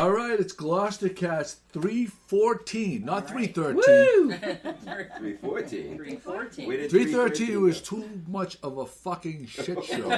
All right, it's GloucesterCast 314, not 313. 314. 314. 313 was too much of a fucking shit show.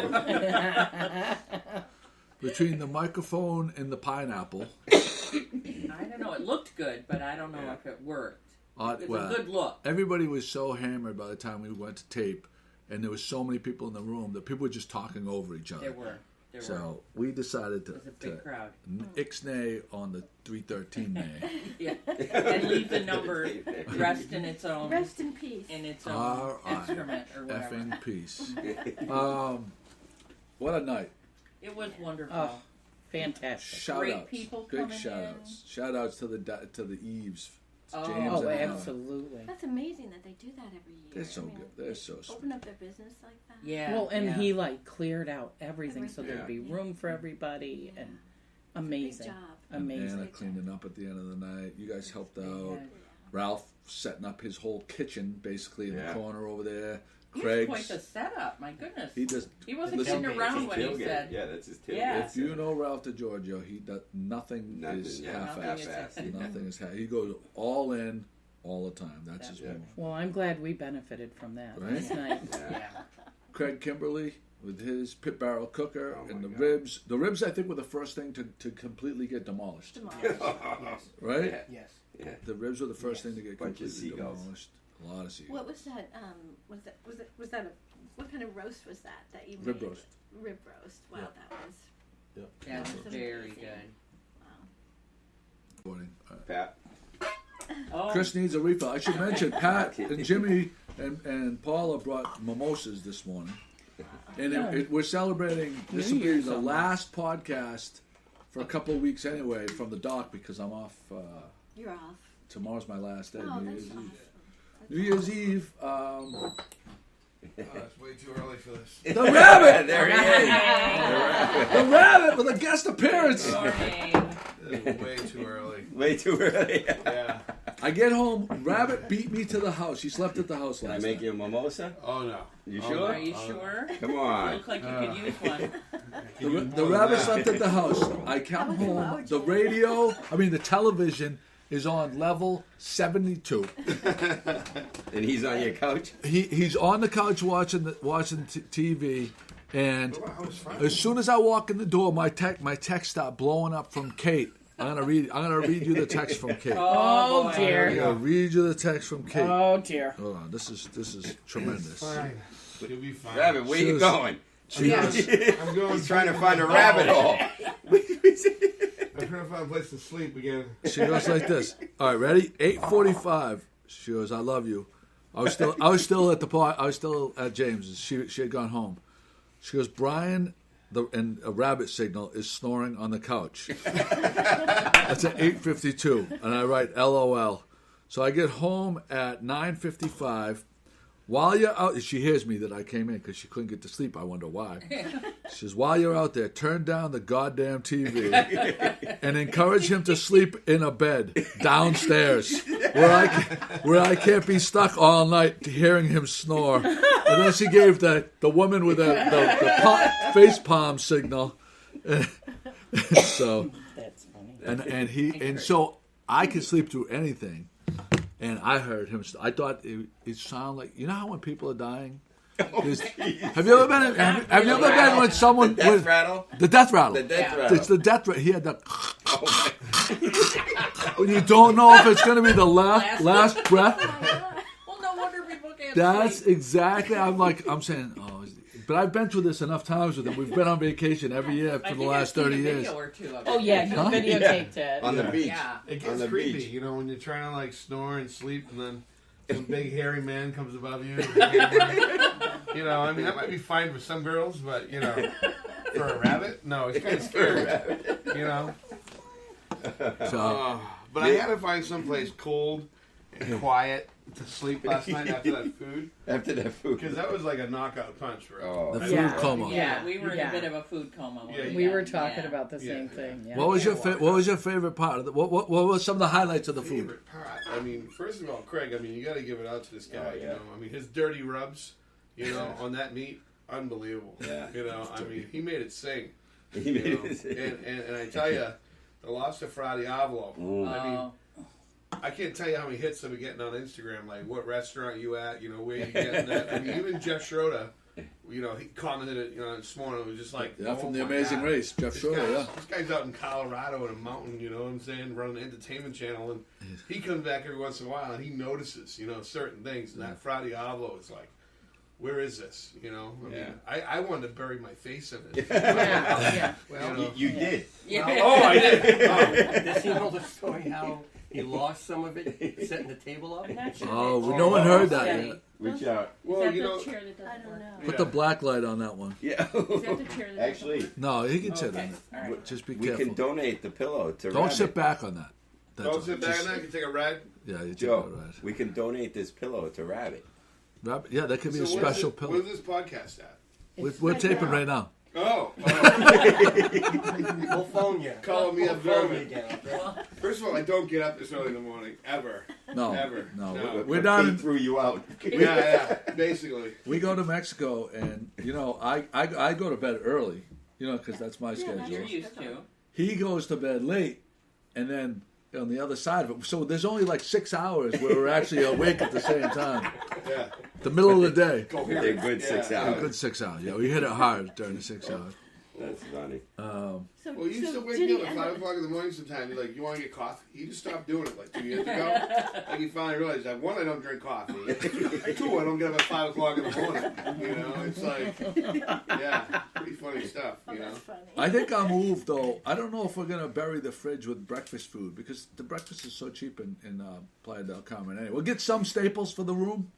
Between the microphone and the pineapple. I don't know. It looked good, but I don't know if it worked. It's a good look. Everybody was so hammered by the time we went to tape, and there was so many people in the room that people were just talking over each other. There were. So we decided to, it was a big crowd. ixnay on the 313 nay. Yeah, and leave the number rest in its own. Rest in peace. In its own instrument or whatever. Effing peace. What a night. It was wonderful. Oh, fantastic. Shout outs. People Big coming shout outs. Shout outs to the Eves. Oh, James and absolutely. That's amazing that they do that every year. They're so good. They're so sweet. Open up their business like that. Yeah. Well, and he cleared out everything so there'd be room for everybody, and amazing. Big job. Amazing. Anna cleaning up at the end of the night. You guys helped out. Ralph setting up his whole kitchen basically in the corner over there. Craig's quite the setup. My goodness. He wasn't kidding around when he said. Yeah, that's his tailgate. Yeah. If you know Ralph DiGiorgio, he does nothing is half-assed. Nothing is half. He goes all in all the time. That's his move. Well, I'm glad we benefited from that last night. Yeah. Craig Kimberly with his pit barrel cooker and the ribs. The ribs, I think, were the first thing to completely get demolished. Yes. Right? Yes. Yeah. The ribs were the first thing to get Bunch of completely seagulls. demolished. A lot of seagulls. What was that? Was that a? What kind of roast was that you made? Rib roast. Rib roast. Wow, that was. Yeah, it was That's very amazing. good. Morning. Pat. Oh, Chris needs a refill. I should mention Pat and Jimmy and Paula brought mimosas this morning, and we're celebrating. This will be the last podcast for a couple of weeks anyway from the dock because I'm off. You're off. Tomorrow's my last day. Oh, New that's Year's awesome. Eve. New Year's Eve. It's way too early for this. The rabbit. There he is. The rabbit with a guest appearance. This is way too early. Way too early. Yeah. I get home. Rabbit beat me to the house. He slept at the house Can I last make night. you a mimosa? Oh no. You Oh, sure? are you sure? Come You on. look like you could use one. The rabbit slept at the house. I come home. The radio, the television is on level 72. And he's on your couch? He's on the couch watching TV, and I was fine. as soon as I walk in the door, my text start blowing up from Kate. I'm gonna read you the text from Kate. Oh, I'm dear. gonna read you the text from Kate. Oh, dear. Hold on, this is tremendous. Fine. You'll be fine. Rabbit, where you going? She goes, I'm going. He's trying to find a rabbit hole. I'm trying to find a place to sleep again. she goes like this. All right, ready? 8:45. She goes, I love you. I was still at the park. I was still at James's. She had gone home. She goes, Brian, and a rabbit signal is snoring on the couch. That's at 8:52, and I write LOL. So I get home at 9:55. While you're out, she hears me that I came in because she couldn't get to sleep. I wonder why. She says, while you're out there, turn down the goddamn TV and encourage him to sleep in a bed downstairs where I can't be stuck all night hearing him snore. And then she gave the woman with the face palm signal. So That's funny. and so I can sleep through anything. And I heard him. I thought it sounded like, you know how when people are dying. Have you ever been? Have you ever been when someone? The death rattle. The death rattle. The death rattle. It's the death rattle. He had the. When you don't know if it's going to be the last breath. Well, no wonder people can't That's sleep. exactly. I'm saying. Oh, but I've been through this enough times with him. We've been on vacation every year for the last 30 years. Or two of it. Oh, yeah, you videotaped it. On the beach. Yeah. It On gets the creepy, beach. you know, when you're trying to like snore and sleep, and then some big hairy man comes above you. You know, I mean, that might be fine for some girls, but you know, for a rabbit, no, it's kind of scary. You know. So But I had to find someplace cold and quiet to sleep last night after that food, After that food. because that was like a knockout punch, bro. Oh. the I food mean, coma. Yeah, we were in Yeah. a bit of a food coma. Yeah, We were talking Yeah. about the same Yeah. thing. Yeah. What was your favorite part of the? What were some of the highlights of the food? Favorite part. I mean, first of all, Craig. I mean, you got to give it out to this guy. Oh, yeah. You know, I mean, his dirty rubs. You know, on that meat, unbelievable. Yeah. You know, I mean, he made it sing. He You made know? it. And I tell you, The lobster fra diavolo. Mm. I mean, I can't tell you how many hits I've been getting on Instagram. Like, what restaurant you at? You know, where you getting that? I mean, even Jeff Schroeder, you know, he commented it, you know, this morning. It was just like, Yeah, from oh The my Amazing God. Race, Jeff Schroeder, yeah. This guy's out in Colorado in a mountain, you know what I'm saying, running an entertainment channel, and he comes back every once in a while and he notices, you know, certain things. And that Fra Diavolo is like, where is this? You know, I mean, I wanted to bury my face in it. Yeah. Well, You know? you did. Yeah. Oh, I did. Oh. Does he know the story how he lost some of it setting the table up? I'm not sure. Oh, that's no one heard that steady. yet. Reach out. Well, Is that you the know, chair that doesn't I don't work? know. Put the black light on that one. Yeah. Is that the chair that Actually, doesn't No, he can sit Okay, on it. all right. Just be we careful. can donate the pillow to Don't Rabbit. sit back on that. That's don't all. sit back Just- now. You can take a ride. Yeah, you take Joe, it right. we can donate this pillow to Rabbit. Rabbit, yeah, that could be a So special where's pillow. this podcast at? We're taping right now. Oh. We'll phone you. Calling me We'll up phone German. you again. First of all, I don't get up this early in the morning, ever. No, Ever. no, No. we're He down. threw you out. Yeah, basically. We go to Mexico, and you know, I go to bed early, you know, because that's my Yeah, schedule. that's You're used to. He goes to bed late, and then on the other side of it, so there's only like 6 hours where we're actually awake at the same time. Yeah. The middle of the day. They're good 6 A hours. good 6 hours. Yeah, we hit it hard during the 6 hours. That's funny. So, Well, you used to wake did me he up at end 5 up- o'clock in the morning sometimes. You're like, you want to get coffee? He just stopped doing it like 2 years ago. Like, he finally realized that, one, I don't drink coffee. Two, I don't get up at 5 o'clock in the morning. You know, it's like, yeah, pretty funny stuff, Oh, you know. that's funny. I think I'll move, though. I don't know if we're going to bury the fridge with breakfast food, because the breakfast is so cheap in Playa.com. And anyway, we'll get some staples for the room.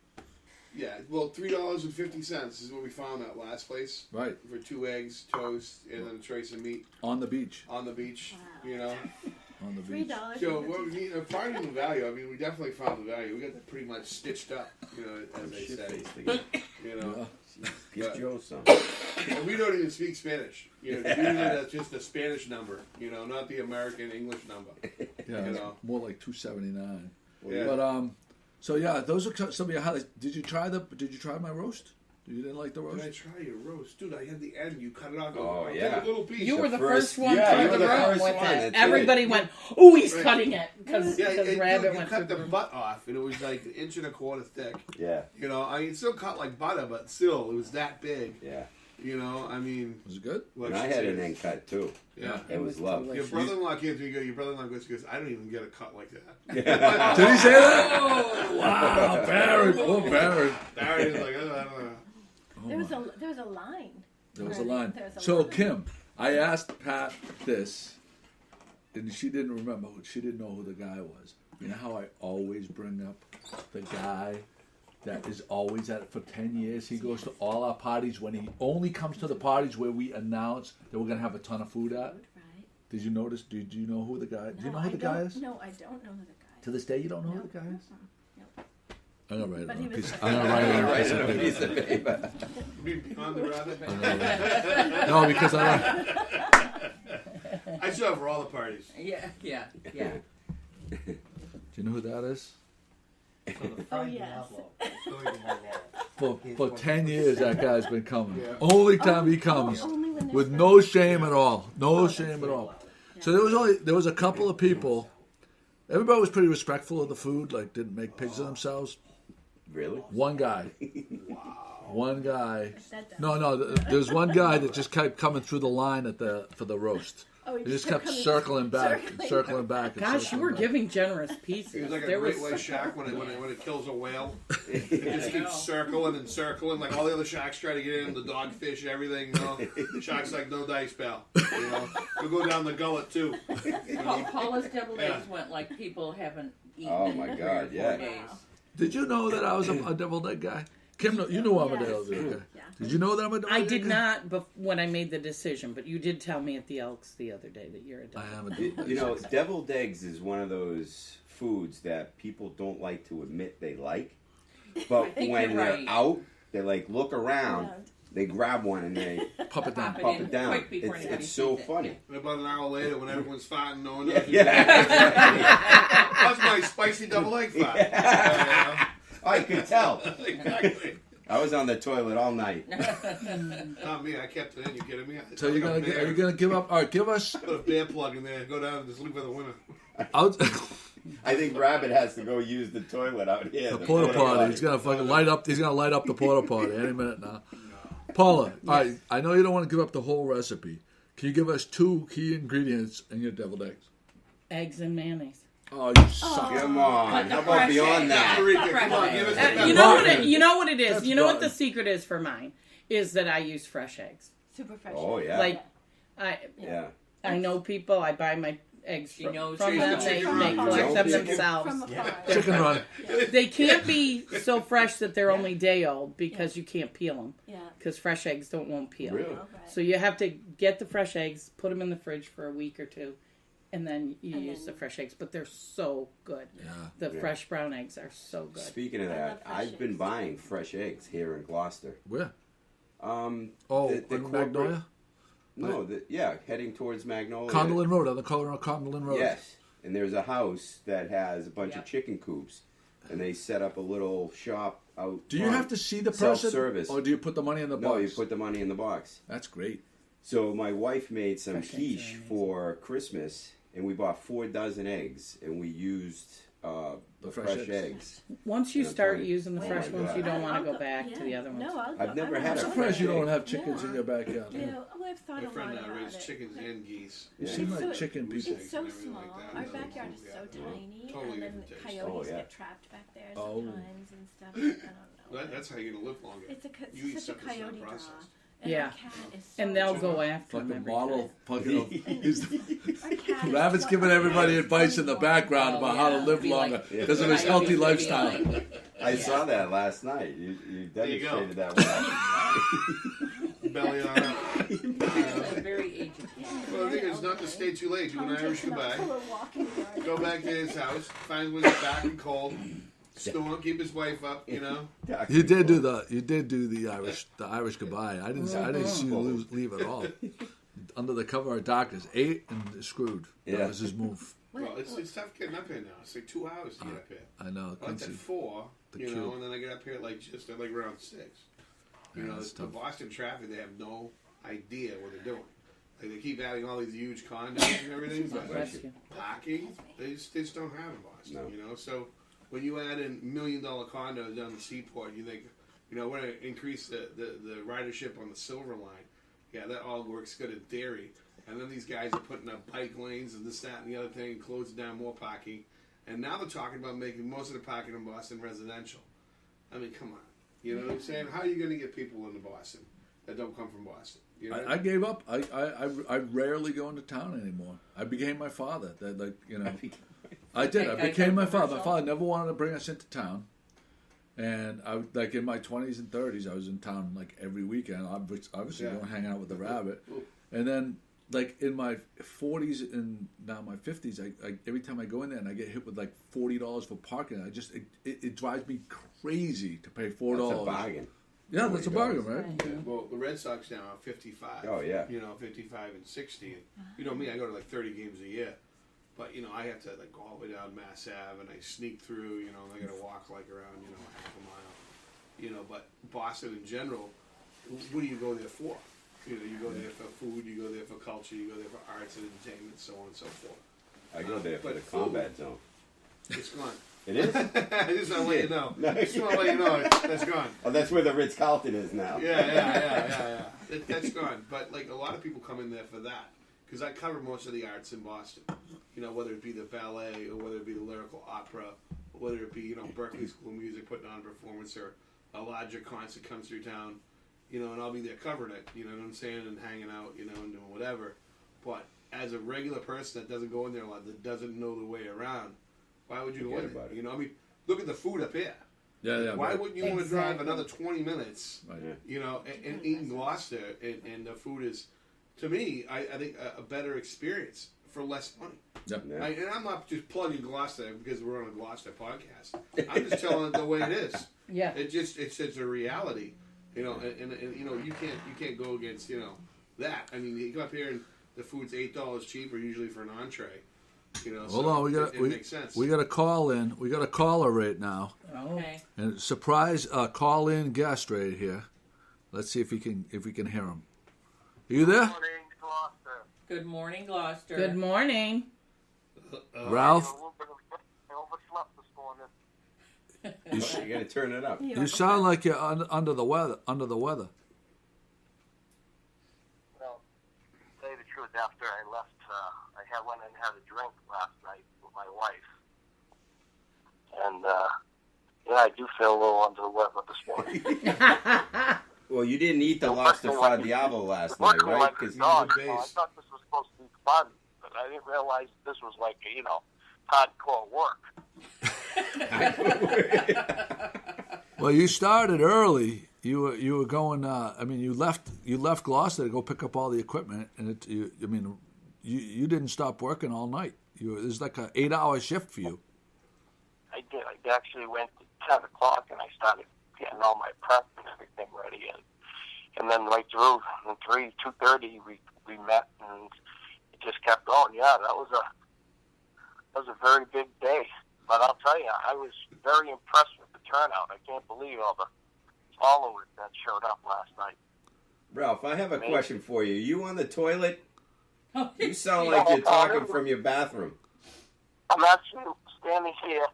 Yeah, well, $3.50 is what we found that last place. Right. For 2 eggs, toast, and then a trace of meat On the beach. on the beach, Wow. you know. On the beach. $3. So, what we need, finding the value, I mean, we definitely found the value. We got that pretty much stitched up, you know, as they say. Shit-faced again. You know. Give Joe some. And we don't even speak Spanish. You know, usually that's just a Spanish number, you know, not the American English number. Yeah, You it's know. more like $2.79. Yeah. But so yeah, those are some of your highlights. Did you try my roast? You didn't like the Did I roast? try your roast? Dude, I had the end. You cut it off. Oh, I'll yeah. take a little piece. You were the first- first one yeah, to you were the the room first with one, it. that's Everybody right. went, "Oh, he's Right. cutting it," because Yeah, and Rabbit you went cut through the butt off, and it was like 1.25 inches thick. Yeah, You know, I mean, it still cut like butter, but still, it was that big. yeah. You know, I mean, Was it good? like And I she had an says. end cut too. Yeah. It was love. Your brother-in-law came to me and goes, your brother-in-law goes, I don't even get a cut like that. Did he say that? Oh, Wow, Barry, poor Barry. Barry was like, I don't know. There was a line. There was a Right. line. There was a So line. Kim, I asked Pat this, and she didn't remember. She didn't know who the guy was. You know how I always bring up the guy that is always at it for 10 years. He goes to all our parties. When he only comes to the parties where we announce that we're gonna have a ton of food at. Right. Did you notice? Do you know who the guy? Do you know who the guy is? No, I don't know who the guy is. To this day, you don't know who the guy is. Nope. I'm gonna write it But on he a was- piece. I'm gonna write it on a piece of Right, paper. piece of paper. Beyond the rabbit. No, because I don't. I still have for all the parties. yeah. Do you know who that is? Oh, yes. For 10 years, that guy's been coming. Yeah. Only time he comes, Only when there's with no- no shame at all. No shame at all. So there was a couple of people. Everybody was pretty respectful of the food, like didn't make pigs of themselves. Really? One guy. One guy. That- No, there's one guy that just kept coming through the line for the roast. Oh, He just kept circling back and circling back. And Gosh, you circling were back. giving generous pieces. He was like a There great was white shark when it kills a whale. It just keeps circling and circling, like all the other sharks try to get in, the dogfish, everything. You know, the shark's like, no dice, pal. You know, we'll go down the gullet too. You know? Paula's deviled Yeah. eggs went like people haven't eaten Oh, in my 3 or God, 4 yeah. days. Did you know that I was a deviled egg guy? Kim, you know I'm a Yes. deviled egg guy. Yeah. Did you know that I'm a deviled I egg did guy? not when I made the decision, but you did tell me at the Elks the other day that you're a I devil. am a deviled egg You know, guy. deviled eggs is one of those foods that people don't like to admit they like. But think when you're they're right. out, they like look around, Yeah. they grab one and they Pop it down. Pop pop in it down. quick before anybody It's so sees it. funny. And about an hour later, when everyone's farting, no one knows. Yeah. That's my spicy double egg fart. I could tell. Exactly. I was on the toilet all night. Not me. I kept it in. You kidding me? So are you gonna give up? All right, give us. Put a bear plug in there and go down and just leave for the winter. I think Rabbit has to go use the toilet out here. The porta potty. He's gonna fucking light up. He's gonna light up the porta potty any minute now. Paula, all right. I know you don't want to give up the whole recipe. Can you give us 2 key ingredients in your deviled eggs? Eggs and mayonnaise. Oh, you suck. Come on. How about beyond that? Come on, give us that. You know what it is. That's You know what rotten. the secret is for mine is that I use fresh eggs. Super fresh. Oh, yeah. Like Yeah. I know people. I buy my eggs She from knows them. she's They the chicken collect them chicken. themselves. From afar. Chicken run. They can't be so fresh that they're only day old because you can't peel them. Yeah. Because fresh eggs won't peel. Really? Okay. So you have to get the fresh eggs, put them in the fridge for a week or 2, and then you use the fresh eggs. But they're so good. Yeah. The fresh brown eggs are so good. Speaking of I love that, fresh I've been eggs. buying fresh eggs here in Gloucester. Where? The In corporate- Magnolia? No, heading towards Magnolia. Condolin Road, on the corner of Condolin Road. Yes, and there's a house that has a bunch of Yep. chicken coops, and they set up a little shop out. Do you front. have to see the person? Self-service. Or do you put the money in the box? No, you put the money in the box. That's great. So my wife made some Fresh eggs are quiche amazing. for Christmas, and we bought 4 dozen eggs, and we used the fresh eggs. Once you Yeah, start Tony. using the Oh fresh my ones, God. you don't want I'll to go back to the other ones. No, I'll go. I've never I'm had I'm a not- surprised you fresh don't egg. have chickens in your backyard. You know, well, I've thought My a friend lot about raised it. chickens and geese. You Yeah. seem like So chicken people. It's so and everything small. like that. Our Yeah. backyard is so Yeah. tiny, Totally and then different taste. coyotes Oh, yeah. get trapped back there Oh. sometimes and stuff. I don't know. That's how you're gonna live longer. It's You eat such a stuff that's not coyote draw. processed. And Yeah. our cat is so And they'll Just go like- after them Fucking every model. time. Fucking Our cat is Rabbit's so- giving everybody advice in the background Oh, about how to yeah. live Be like- longer Yeah. because of his Coyotes healthy would be lifestyle. like- I saw that last night. You There you go. demonstrated that well. Belly on up. It's a very aged cat. Well, the thing is not to stay too late. Do an Tom Irish takes him out goodbye. for a walk in the yard. Go back to his house. Find when he's back and cold. Storm, keep his wife up. You know. You did do the Irish goodbye. I didn't see you leave at all. Under the cover of darkness, 8 and screwed. Yeah. That was his move. Well, it's tough getting up here now. It's like 2 hours to get up here. I know. I like Quincy. at 4, The you cube. know, and then I get up here at like around 6. You Yeah, know, that's the tough. Boston traffic, they have no idea what they're doing. Like they keep adding all these huge condos and everything, but Bless you. parking, they just don't have in Boston. No. You know, so when you add in $1 million condos down the seaport, you think, you know, we're going to increase the ridership on the Silver Line. Yeah, that all works good in theory. And then these guys are putting up bike lanes and this, that, and the other thing, and closing down more parking. And now they're talking about making most of the parking in Boston residential. I mean, come on. You know what I'm saying? How are you going to get people into Boston that don't come from Boston? You know? I gave up. I rarely go into town anymore. I became my father. That I did. I became my father. My father never wanted to bring us into town, and I like in my 20s and 30s, I was in town like every weekend. Obviously, going hang out with the rabbit, and then like in my 40s and now my 50s, I every time I go in there and I get hit with like $40 for parking, it drives me crazy to pay $4. That's a bargain. Yeah, that's a bargain, right? Yeah, well, the Red Sox now are 55. Oh, yeah. You know, 55 and 60. And, you know me, I go to like 30 games a year. But, you know, I have to like go all the way down Mass Ave and I sneak through, you know, and I got to walk like around, you know, half a mile. You know, but Boston in general, what do you go there for? You know, you go there for food, you go there for culture, you go there for arts and entertainment, so on and so forth. I go there for But the food- combat zone. It's gone. It is? I just want to let you know. No. Just want to let you know that's gone. Oh, that's where the Ritz-Carlton is now. Yeah. That's gone. But like a lot of people come in there for that because I cover most of the arts in Boston. You know, whether it be the ballet or whether it be the lyrical opera, or whether it be Berkeley School of Music putting on a performance or a larger concert comes through town. You know, and I'll be there covering it. You know what I'm saying, and hanging out. You know, and doing whatever. But as a regular person that doesn't go in there a lot, that doesn't know the way around, why would you go Forget in there? about it. You know, I mean, look at the food up here. Yeah. Why right. wouldn't you want to drive Exactly. another 20 minutes, Right. you know, and eat in Gloucester? And the food is, to me, I think a better experience for less money. Yep. Yeah. And I'm not just plugging Gloucester because we're on a Gloucester podcast. I'm just telling it the way it is. Yeah. It's just a reality, you know. And you know you can't go against that. I mean, you go up here and the food's $8 cheaper usually for an entree. So Hold on, it makes sense. we got a call in. We got a caller right now, Okay. and surprise call in guest right here. Let's see if we can hear him. Are you there, Good morning, Gloucester. Good morning. Ralph? You got to turn it up. You sound like you're under the weather. Under the weather. Well, to tell you the truth, after I left, I went and had a drink last night with my wife. And, I do feel a little under the weather this morning. Well, you didn't eat the lobster fra diavolo last night, Working right? like a Because dog. base. I thought this was supposed to be fun, but I didn't realize this was like, hardcore work. Well, you started early. You were going. You left Gloucester to go pick up all the equipment, and you didn't stop working all night. It was like an 8-hour shift for you. I did. I actually went to 10 o'clock and I started getting all my prep and everything ready. And then right through 2:30 we met and it just kept going. Yeah, that was a very big day. But I'll tell you, I was very impressed with the turnout. I can't believe all the followers that showed up last night. Ralph, I have a question for you. You on the toilet? Oh, You sound like you're talking from your bathroom. I'm actually standing here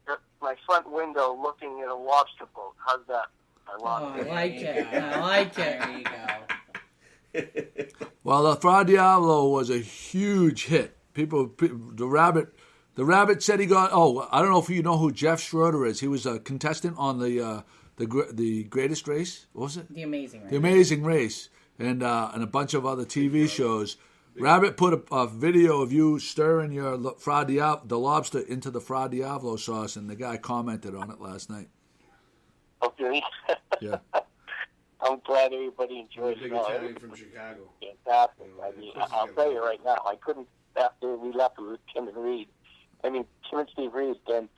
at my front window looking at a lobster boat. How's that? I love it. I like it. I like it. There you go. Well, the Fra Diavolo was a huge hit. The rabbit said he got. Oh, I don't know if you know who Jeff Schroeder is. He was a contestant on the Greatest Race. What was it? The Amazing Race. The Amazing Race, and a bunch of other TV shows. Rabbit put a video of you stirring your the lobster into the Fra Diavolo sauce, and the guy commented on it last night. Okay. Yeah. I'm glad everybody enjoyed Big it. Italian from Chicago. Fantastic. I mean, I'll tell you right now, I couldn't, after we left with Tim and Reed, Tim and Steve Reed, then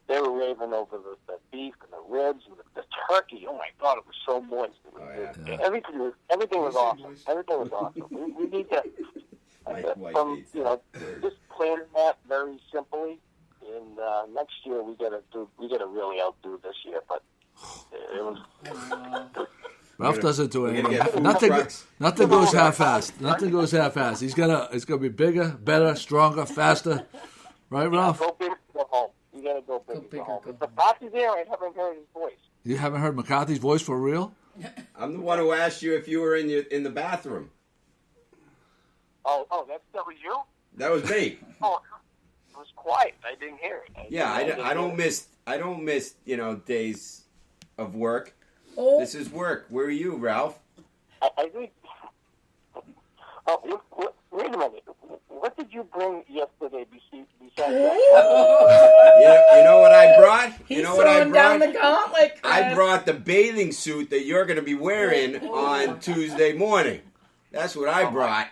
they were raving over the beef and the ribs and the turkey. Oh my God, it was so moist. Everything was awesome. Everything was awesome. We need to, just planning that very simply. And next year we gotta really outdo this year. But it was. Ralph doesn't do anything. get food Nothing trucks. goes half-assed. Nothing goes half-assed. It's gonna be bigger, better, stronger, faster. Right, Ralph? Go big, go home. You gotta go big, big go or home. go If the boss is there, I haven't heard his voice. You haven't heard McCarthy's voice for real? I'm the one who asked you if you were in the bathroom. Oh, that was you? That was me. Oh, it was quiet. I didn't hear it. I don't miss days of work. Oh, This is work. Where are you, Ralph? I think. Oh, wait a minute. What did you bring yesterday besides that? You know what I brought? he's You know what I throwing down brought? the gauntlet. I Chris. brought the bathing suit that you're going to be wearing on Tuesday morning. That's what I brought.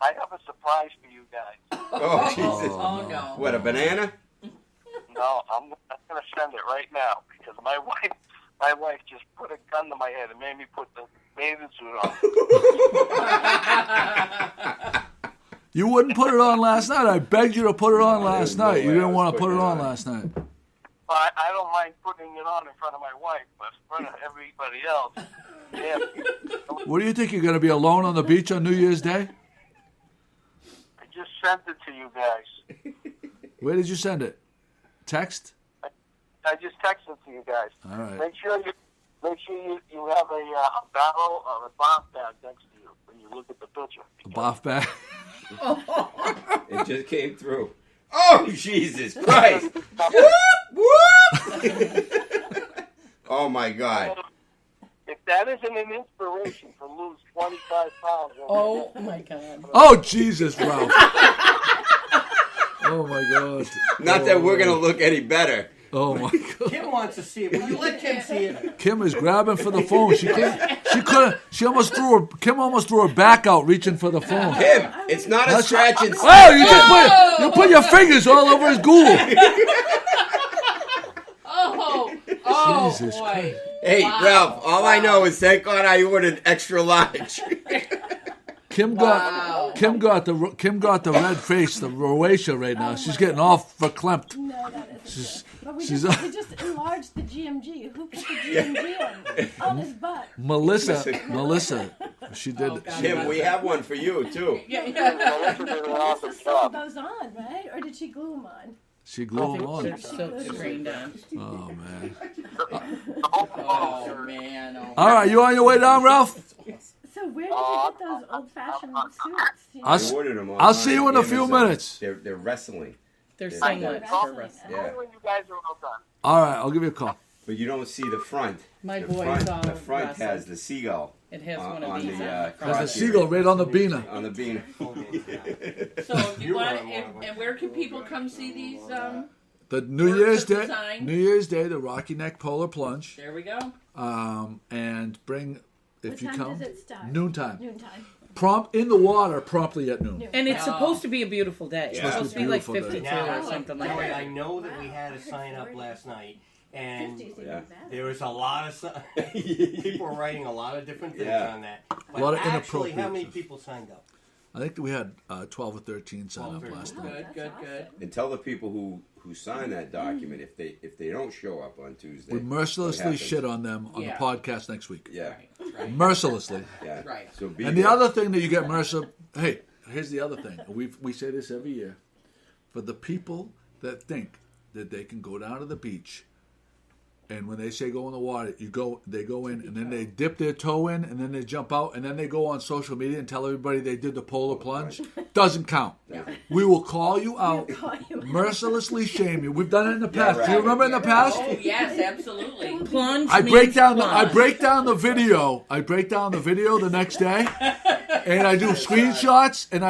I have a surprise for you guys. Oh, Jesus. Oh, no. What, a banana? No, I'm going to send it right now because my wife just put a gun to my head and made me put the bathing suit on. You wouldn't put it on last night. I begged you to put it on last no night. way You I didn't was want to put putting it it on on. last night. I don't mind putting it on in front of my wife, but in front of everybody else. Yeah. What do you think? You're going to be alone on the beach on New Year's Day? I just sent it to you guys. Where did you send it? Text? I just texted to you guys. All right. Make sure you have a barrel or a bath bag next to you when you look at the picture. A bath bag? It just came through. Oh, Jesus Christ. Whoop! Oh, my God. If that isn't an inspiration to lose 25 pounds. Oh my God. Oh, Jesus, Ralph. Oh, my God. Not that we're going to look any better. Oh, my God. Kim wants to see it. Will you let Kim see it? Kim is grabbing for the phone. Kim almost threw her back out reaching for the phone. Kim, it's not a scratch and Oh, you put your fingers all over his ghoul. Oh, Jesus boy. Christ. Hey, Wow. Ralph, all I know is thank God I ordered extra large. Kim got the red face, the rosacea right now. She's getting all verklempt. No, that isn't it. But we she's just enlarged the GMG. Who put the GMG on his butt? Melissa. She did. Kim, we have one for you too. Melissa sewed those on, right? Or did she glue them on? She glued them They're on. silk screened on. Oh man. Oh man. Oh, All right, you on your way down, Ralph? So where did you get those old-fashioned suits? You know? I'll, I ordered them I'll see you in a Amazon. few minutes. They're wrestling. They're Yeah. singlets for wrestling. Yeah. When you guys are all done. All right, I'll give you a call. But you don't see the front. My the boys front, all the front wrestle. has the seagull. It has one on of these the, on the There's front. a cross seagull right on the beaner. On the bean. So if you want, and where can people come see these? The New Year's Day, design. the Rocky Neck Polar Plunge, There we go. and bring if What you time come does it start? noontime. Noontime. Prompt in the water promptly at noon. And it's supposed to be a beautiful day. It's Yeah. supposed to be like Beautiful day. 52 Now, or something like Joey, that. I know that we had a sign up last night, and 50's even Yeah. better. there was a lot of people were writing a lot of different things Yeah. on that. But lot of actually, inappropriate how many stuff. people signed up? I think that we had 12 or 13 sign up 12 or last 13. night. That's Good. awesome. And tell the people who sign that document if they don't show up on Tuesday. We what mercilessly happens. shit on them on Yeah. the podcast next week. Yeah, Right. Mercilessly. yeah. Right. So be And the there. other thing that you get hey, here's the other thing. We say this every year. For the people that think that they can go down to the beach and when they say go in the water, they go in and then they dip their toe in and then they jump out and then they go on social media and tell everybody they did the polar plunge. Doesn't count. We will call you out, mercilessly shame you. We've done it in the past. right. Do you remember in the past? Oh yes, absolutely. Plunge I means break down the video. I break down the video the next day, and I do screenshots, and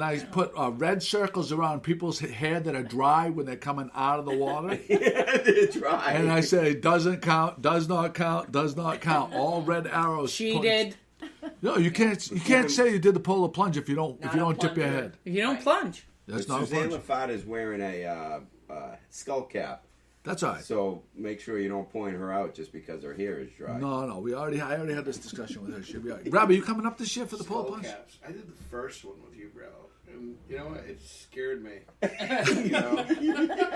I put red circles around people's hair that are dry when they're coming out of the water, They're dry. and I say doesn't count, does not count, does not count. All red arrows. She point. did. No, you can't say you did the polar plunge if you don't Not dip your a head. If you don't plunge. That's But not a Suzanne plunge. LaFata is wearing a skull cap, That's all right. so make sure you don't point her out just because her hair is dry. No, I already had this discussion with her. She'll be all right. Robbie, you coming up this year for the polar Skull plunge? caps. I did the first one with you, bro. And you know what? It scared me. You know?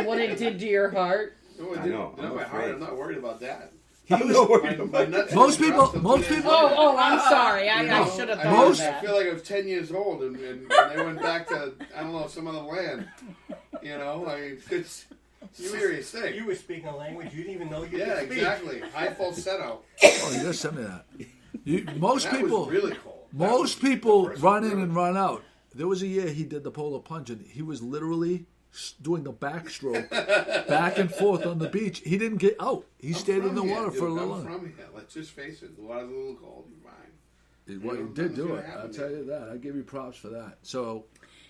What it did to your heart. No, it I didn't. know, Not I'm my heart. afraid. I'm not worried about that. I'm not worried My about nuts Most didn't people- drop till most 2 days people- later. I'm sorry. I should have thought of I that. feel like I was 10 years old and they went back to, I don't know, some other land. You know, I mean, it's a serious thing. You were speaking a language you didn't even know you Yeah, could speak. exactly. High falsetto. Oh, you just sent me that. Most That people. was really cold. That Most was people the first run one, in really. and run out. There was a year he did the polar plunge, and he was literally doing the backstroke back and forth on the beach. He didn't get out. He I'm stayed in from the here, water dude. for a little I'm longer. from here. Let's just face it. The water's a little cold. You're fine. Well, he know, did do nothing's it. gonna I'll happen tell to you that. I give you props for that. So,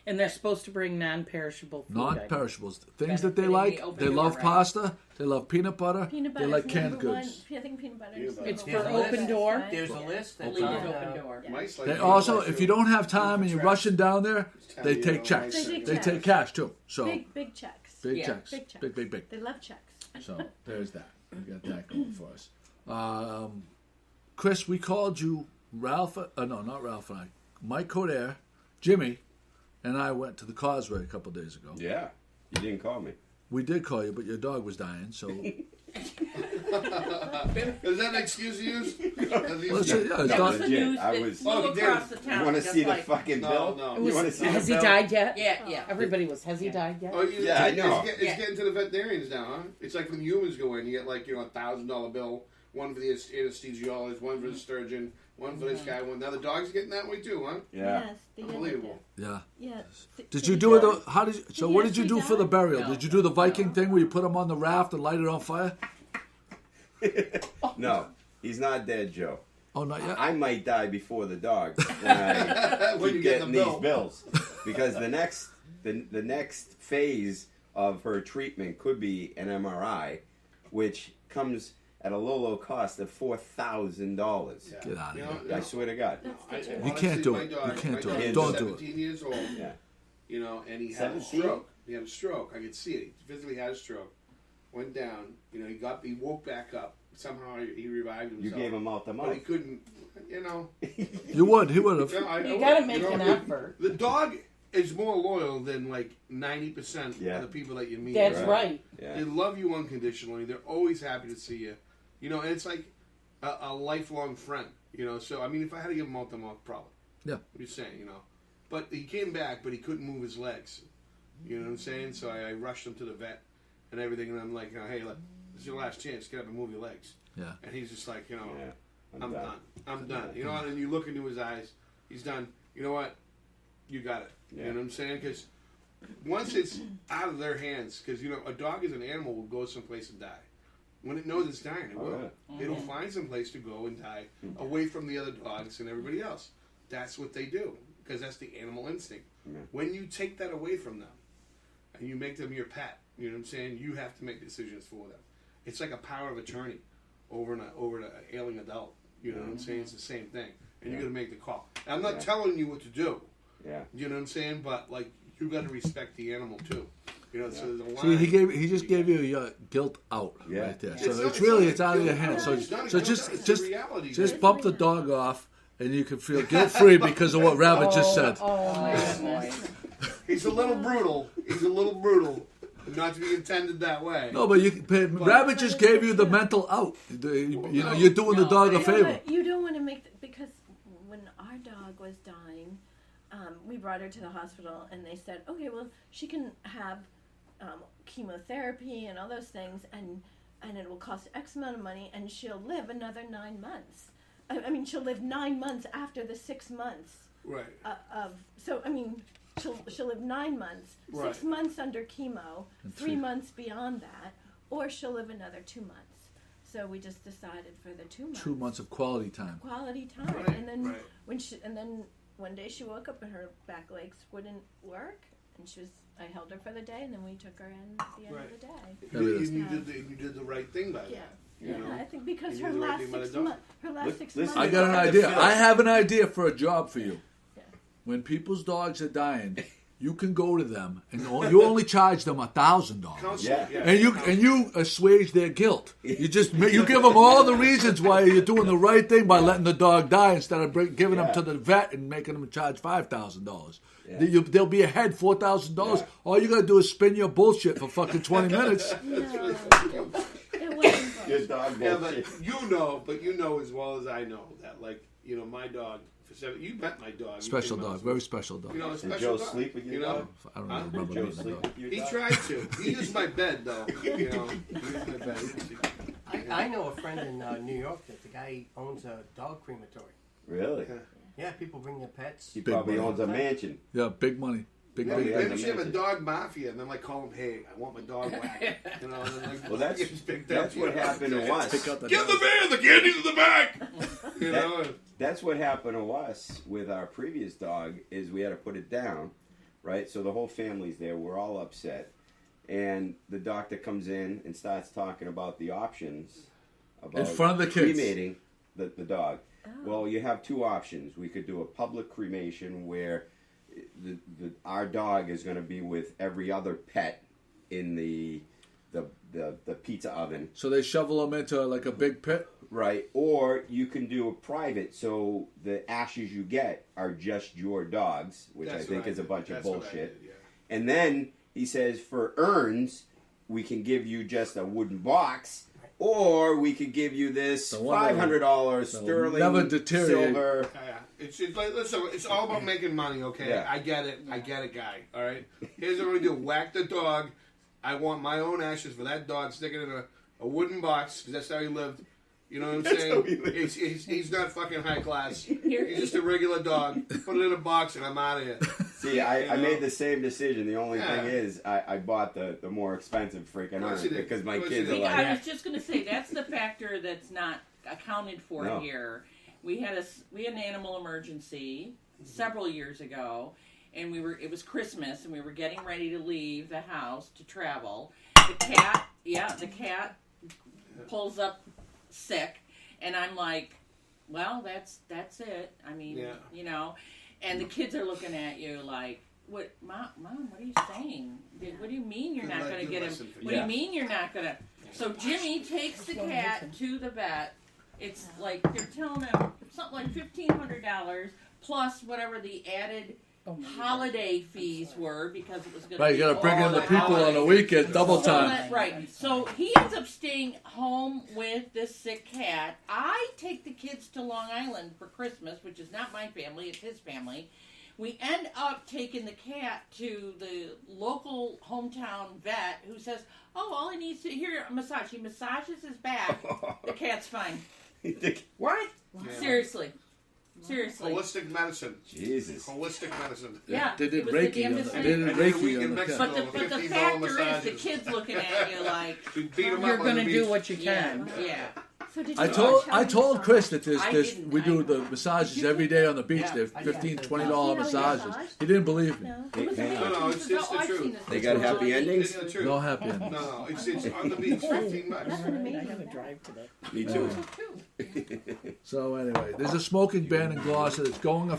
And they're supposed to bring non-perishable food. items. non-perishables. Things that Better they be like. open They door, love right? pasta. They love peanut butter. Peanut They butter like is canned number one. goods. I think peanut butter Peanut is butter. It's number for one. open door. Right? There's a list. That Leave says, it open door. Mice like They you. also, Like if you don't have time and you're rushing down there, they you take know, checks. mice They take They checks. take cash too. So Big checks. big Yeah. checks. Big checks. Big. They love checks. So there's that. We got that going for us. Chris, we called you. Ralph, no, not Ralph and I. Mike Coder, Jimmy, and I went to the Causeway a couple days ago. Yeah, you didn't call me. We did call you, but your dog was dying. So Is that an excuse you use? let's say, yeah, his That was dog, the Legit, news I that was- flew Oh, he did. across the You town. want to just see the like- fucking No, bill? no. You want to see Has the he bill? died yet? Yeah. Everybody was. Has he died yet? Oh, Yeah, I know. It's Yeah. getting to the veterinarians now, huh? It's like when humans go in, you get like, $1,000 bill, one for the anesthesiologist, one for the surgeon, one for this guy, one. Now the dog's getting that way too, huh? Yeah. Yes, the Unbelievable. yeah. Yes. Did you do it? How did? So Did what he did you actually do for the die? burial? No. Did you do the Viking thing where you put him on the raft and light it on fire? No, he's not dead, Joe. Oh, not yet. I might die before the dog when I When keep you get getting the these bill. bills, because the next phase of her treatment could be an MRI, which comes at a low cost of $4,000. Get out of You here. know, I swear to God. You can't do my it. dog- You can't my do dog it. is Don't do it. 17 years old, Yeah. and he had a 17? stroke. He had a stroke. I could see it. He physically had a stroke. went down. You know, he woke back up. Somehow he revived himself. You gave him mouth to mouth. But he couldn't, you know. He would have. You gotta make an effort. The dog is more loyal than like 90% of the people that you meet. That's right. Yeah. They love you unconditionally. They're always happy to see you. You know, and it's like a lifelong friend. You know, so I mean, if I had to give him mouth to mouth, probably. Yeah. I'm just saying, you know. But he came back, but he couldn't move his legs. You know what I'm saying? So I rushed him to the vet and everything, and I'm like, hey, look, this is your last chance. Get up and move your legs. Yeah. And he's just like, you know, I'm done. I'm done. You know, and you look into his eyes, he's done. You know what? You got it. Yeah. You know what I'm saying? Because once it's out of their hands, because, you know, a dog is an animal will go someplace and die. When it knows it's dying, it will. Yeah. It'll find some place to go and die away from the other dogs and everybody else. That's what they do, because that's the animal instinct. Yeah. When you take that away from them and you make them your pet, you know what I'm saying? You have to make decisions for them. It's like a power of attorney over an ailing adult. You know what I'm saying? It's the same thing. And you got to make the call. And I'm not telling you what to do. Yeah. You know what I'm saying? But, like, you got to respect the animal, too. You know, so there's a line. See, he just gave you your guilt out right there. So it's out of your hands. So just bump the dog off, and you can feel guilt free because of what Rabbit just said. Oh my goodness. He's a little brutal. Not to be intended that way. No, but Rabbit just gave you the mental out. You're doing the dog a favor. You don't want to make because when our dog was dying, we brought her to the hospital, and they said, okay, well, she can have chemotherapy and all those things, and it will cost X amount of money, and she'll live another 9 months. I mean, she'll live 9 months after the 6 months. Right. So, I mean, she'll live 9 months, Right. 6 months under chemo, 3 months beyond that, or she'll live another 2 months. So we just decided for the 2 months. 2 months of quality time. Quality time, Right, and then right. One day she woke up and her back legs wouldn't work, and I held her for the day, and then we took her in at the end of the day. You did the right thing by that. Yeah, You know? I think because You her did the right last thing by the 6 dog. months, Listen, I got an idea. I have an idea for a job for you. Yeah. When people's dogs are dying, you can go to them and you only charge them $1,000. Yeah. And you assuage their guilt. You give them all the reasons why you're doing the right thing by letting the dog die instead of giving them to the vet and making them charge $5,000. Yeah. They'll be ahead $4,000. Yeah. All you gotta do is spin your bullshit for fucking 20 minutes. No, it wasn't fun. Good dog Yeah, bullshit. but you know as well as I know that, like, you know, my dog. You met my dog. Special dog, very special dog. You know, a Did special Joe dog. sleep with your You know, dog? I don't even remember Did Joe meeting the sleep dog. with your he dog? tried to. He used my bed though. You know, he used my bed. I know a friend in New York that the guy owns a dog crematory. Really? Yeah, people bring their pets. He Big probably money. owns a mansion. Yeah, big money. Big Yeah, money. maybe we should have a dog mafia, and then like call him, hey, I want my dog whacked. You know, and then, like, Well, that's big what deal. happened to us. Give the man the candies in the back. You know. That's what happened to us with our previous dog. Is we had to put it down, right? So the whole family's there. We're all upset, and the doctor comes in and starts talking about the options about In front of the kids. cremating the dog. Well, you have two options. We could do a public cremation where our dog is going to be with every other pet in the pizza oven. So they shovel them into like a big pit? Right. Or you can do a private, so the ashes you get are just your dog's, which That's I think what I is a did. bunch of That's what I bullshit. did, yeah. And then he says for urns, we can give you just a wooden box, or we could give you this $500 sterling never deteriorate. silver. Yeah. It's like, listen, it's all about making money, okay? Yeah. I get it, guy, all right? Here's what I'm going to do. Whack the dog. I want my own ashes for that dog. Stick it in a wooden box, because that's how he lived. You know what I'm That's how he saying? lived. He's not fucking high class. He's just a regular dog. Put it in a box, and I'm out of here. See, I made the same decision. The only Yeah. thing is, I bought the more expensive freaking course urn you did. because my Of course kids you are did. like, I was just going to say that's the factor that's not accounted for No. here. We had an animal emergency several years ago, and it was Christmas, and we were getting ready to leave the house to travel. The cat pulls up sick, and I'm like, well, that's it. I mean, you know, and the kids are looking at you like, what, Mom, what are you saying? What do you mean you're Good not life, going to good get him? lesson for What do you. you mean you're not going to? So Jimmy takes the cat to the vet. It's like they're telling him something like $1,500 plus whatever the added holiday fees were because it was going to Right, be you got to bring in all the people on the holidays. weekend, double So time. that- right. So he ends up staying home with this sick cat. I take the kids to Long Island for Christmas, which is not my family, it's his family. We end up taking the cat to the local hometown vet who says, oh, all he needs to hear a massage. He massages his back. The cat's fine. What? Yeah. Seriously. Holistic medicine. Jesus. Holistic medicine. Yeah, They did it was the Reiki on damnedest the, thing. they did I did a Reiki week on in the Mexico. cat. But the $15 factor is the massages. kid's looking at you like, We beat 'em You're up on gonna the do beach. what you yeah, can. yeah. So did I you told tell I him told so? Chris that I this didn't. we do I- the massages Did you every do day that? on the beach. Yeah, They're I $15, did. $20 You know massages. massage? He didn't believe me. No. Hey, It was hey. amazing. No, This it's is the how I've truth. seen this They got before. happy endings? It's the truth. No happy ending. No, it's on the beach, $15. That's an amazing I gotta vet. drive today. Me too. So anyway, there's a smoking ban in Gloucester that's going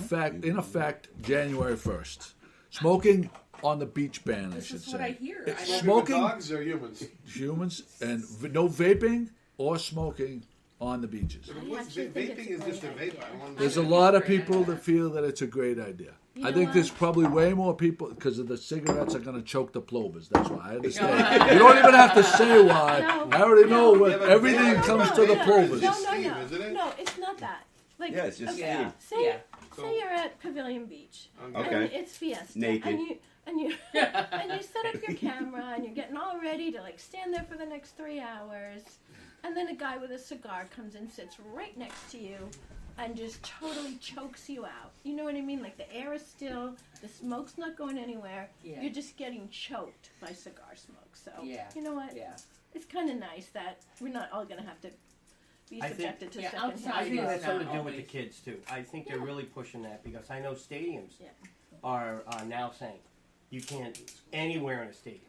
in effect January 1st. Smoking on the beach ban, I This should is what I say. hear. It's I Smoking Smoking- with dogs or humans? Humans and no vaping or smoking on the beaches. actually think it's Vaping a is just a great vape. I want to There's a say. lot of people that feel that it's a great idea. You I know think what? there's probably way more people because of the cigarettes are going to choke the plovers. That's why I understand. You don't even have to say why. No. I already know No. what Yeah, but everything no, comes no, to the no, plovers. No, Steam, no, isn't it? no. No, it's not that. Like, Yeah, it's just okay, Yeah. say, Yeah. say you're at Pavilion Beach. Okay. And it's Fiesta. Naked. And you set up your camera and you're getting all ready to like stand there for the next 3 hours, and then a guy with a cigar comes and sits right next to you and just totally chokes you out. You know what I mean? Like the air is still, the smoke's not going anywhere. Yeah. You're just getting choked by cigar smoke. So Yeah. you know what? Yeah. It's kind of nice that we're not all gonna have to be I think- subjected to Yeah, secondhand. outside I think is that's something to not do with the always- kids too. I think they're Yeah. really pushing that because I know stadiums Yeah. are now saying you can't anywhere in a stadium.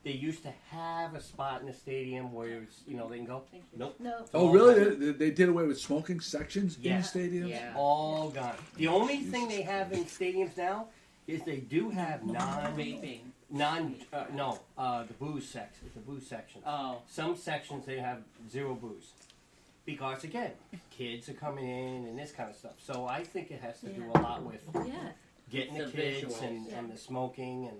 They used to have a spot in the stadium where it's, they can go. Thank you. Nope. No. Oh, really? They did away with smoking sections Yeah. in stadiums? Yeah. All gone. The only thing they have in stadiums now is they do have Vaping. the booze section. The booze section. Oh. Some sections they have zero booze. Because again, kids are coming in and this kind of stuff. So I think it has to do a lot with Yeah. getting the The kids visuals. and the smoking and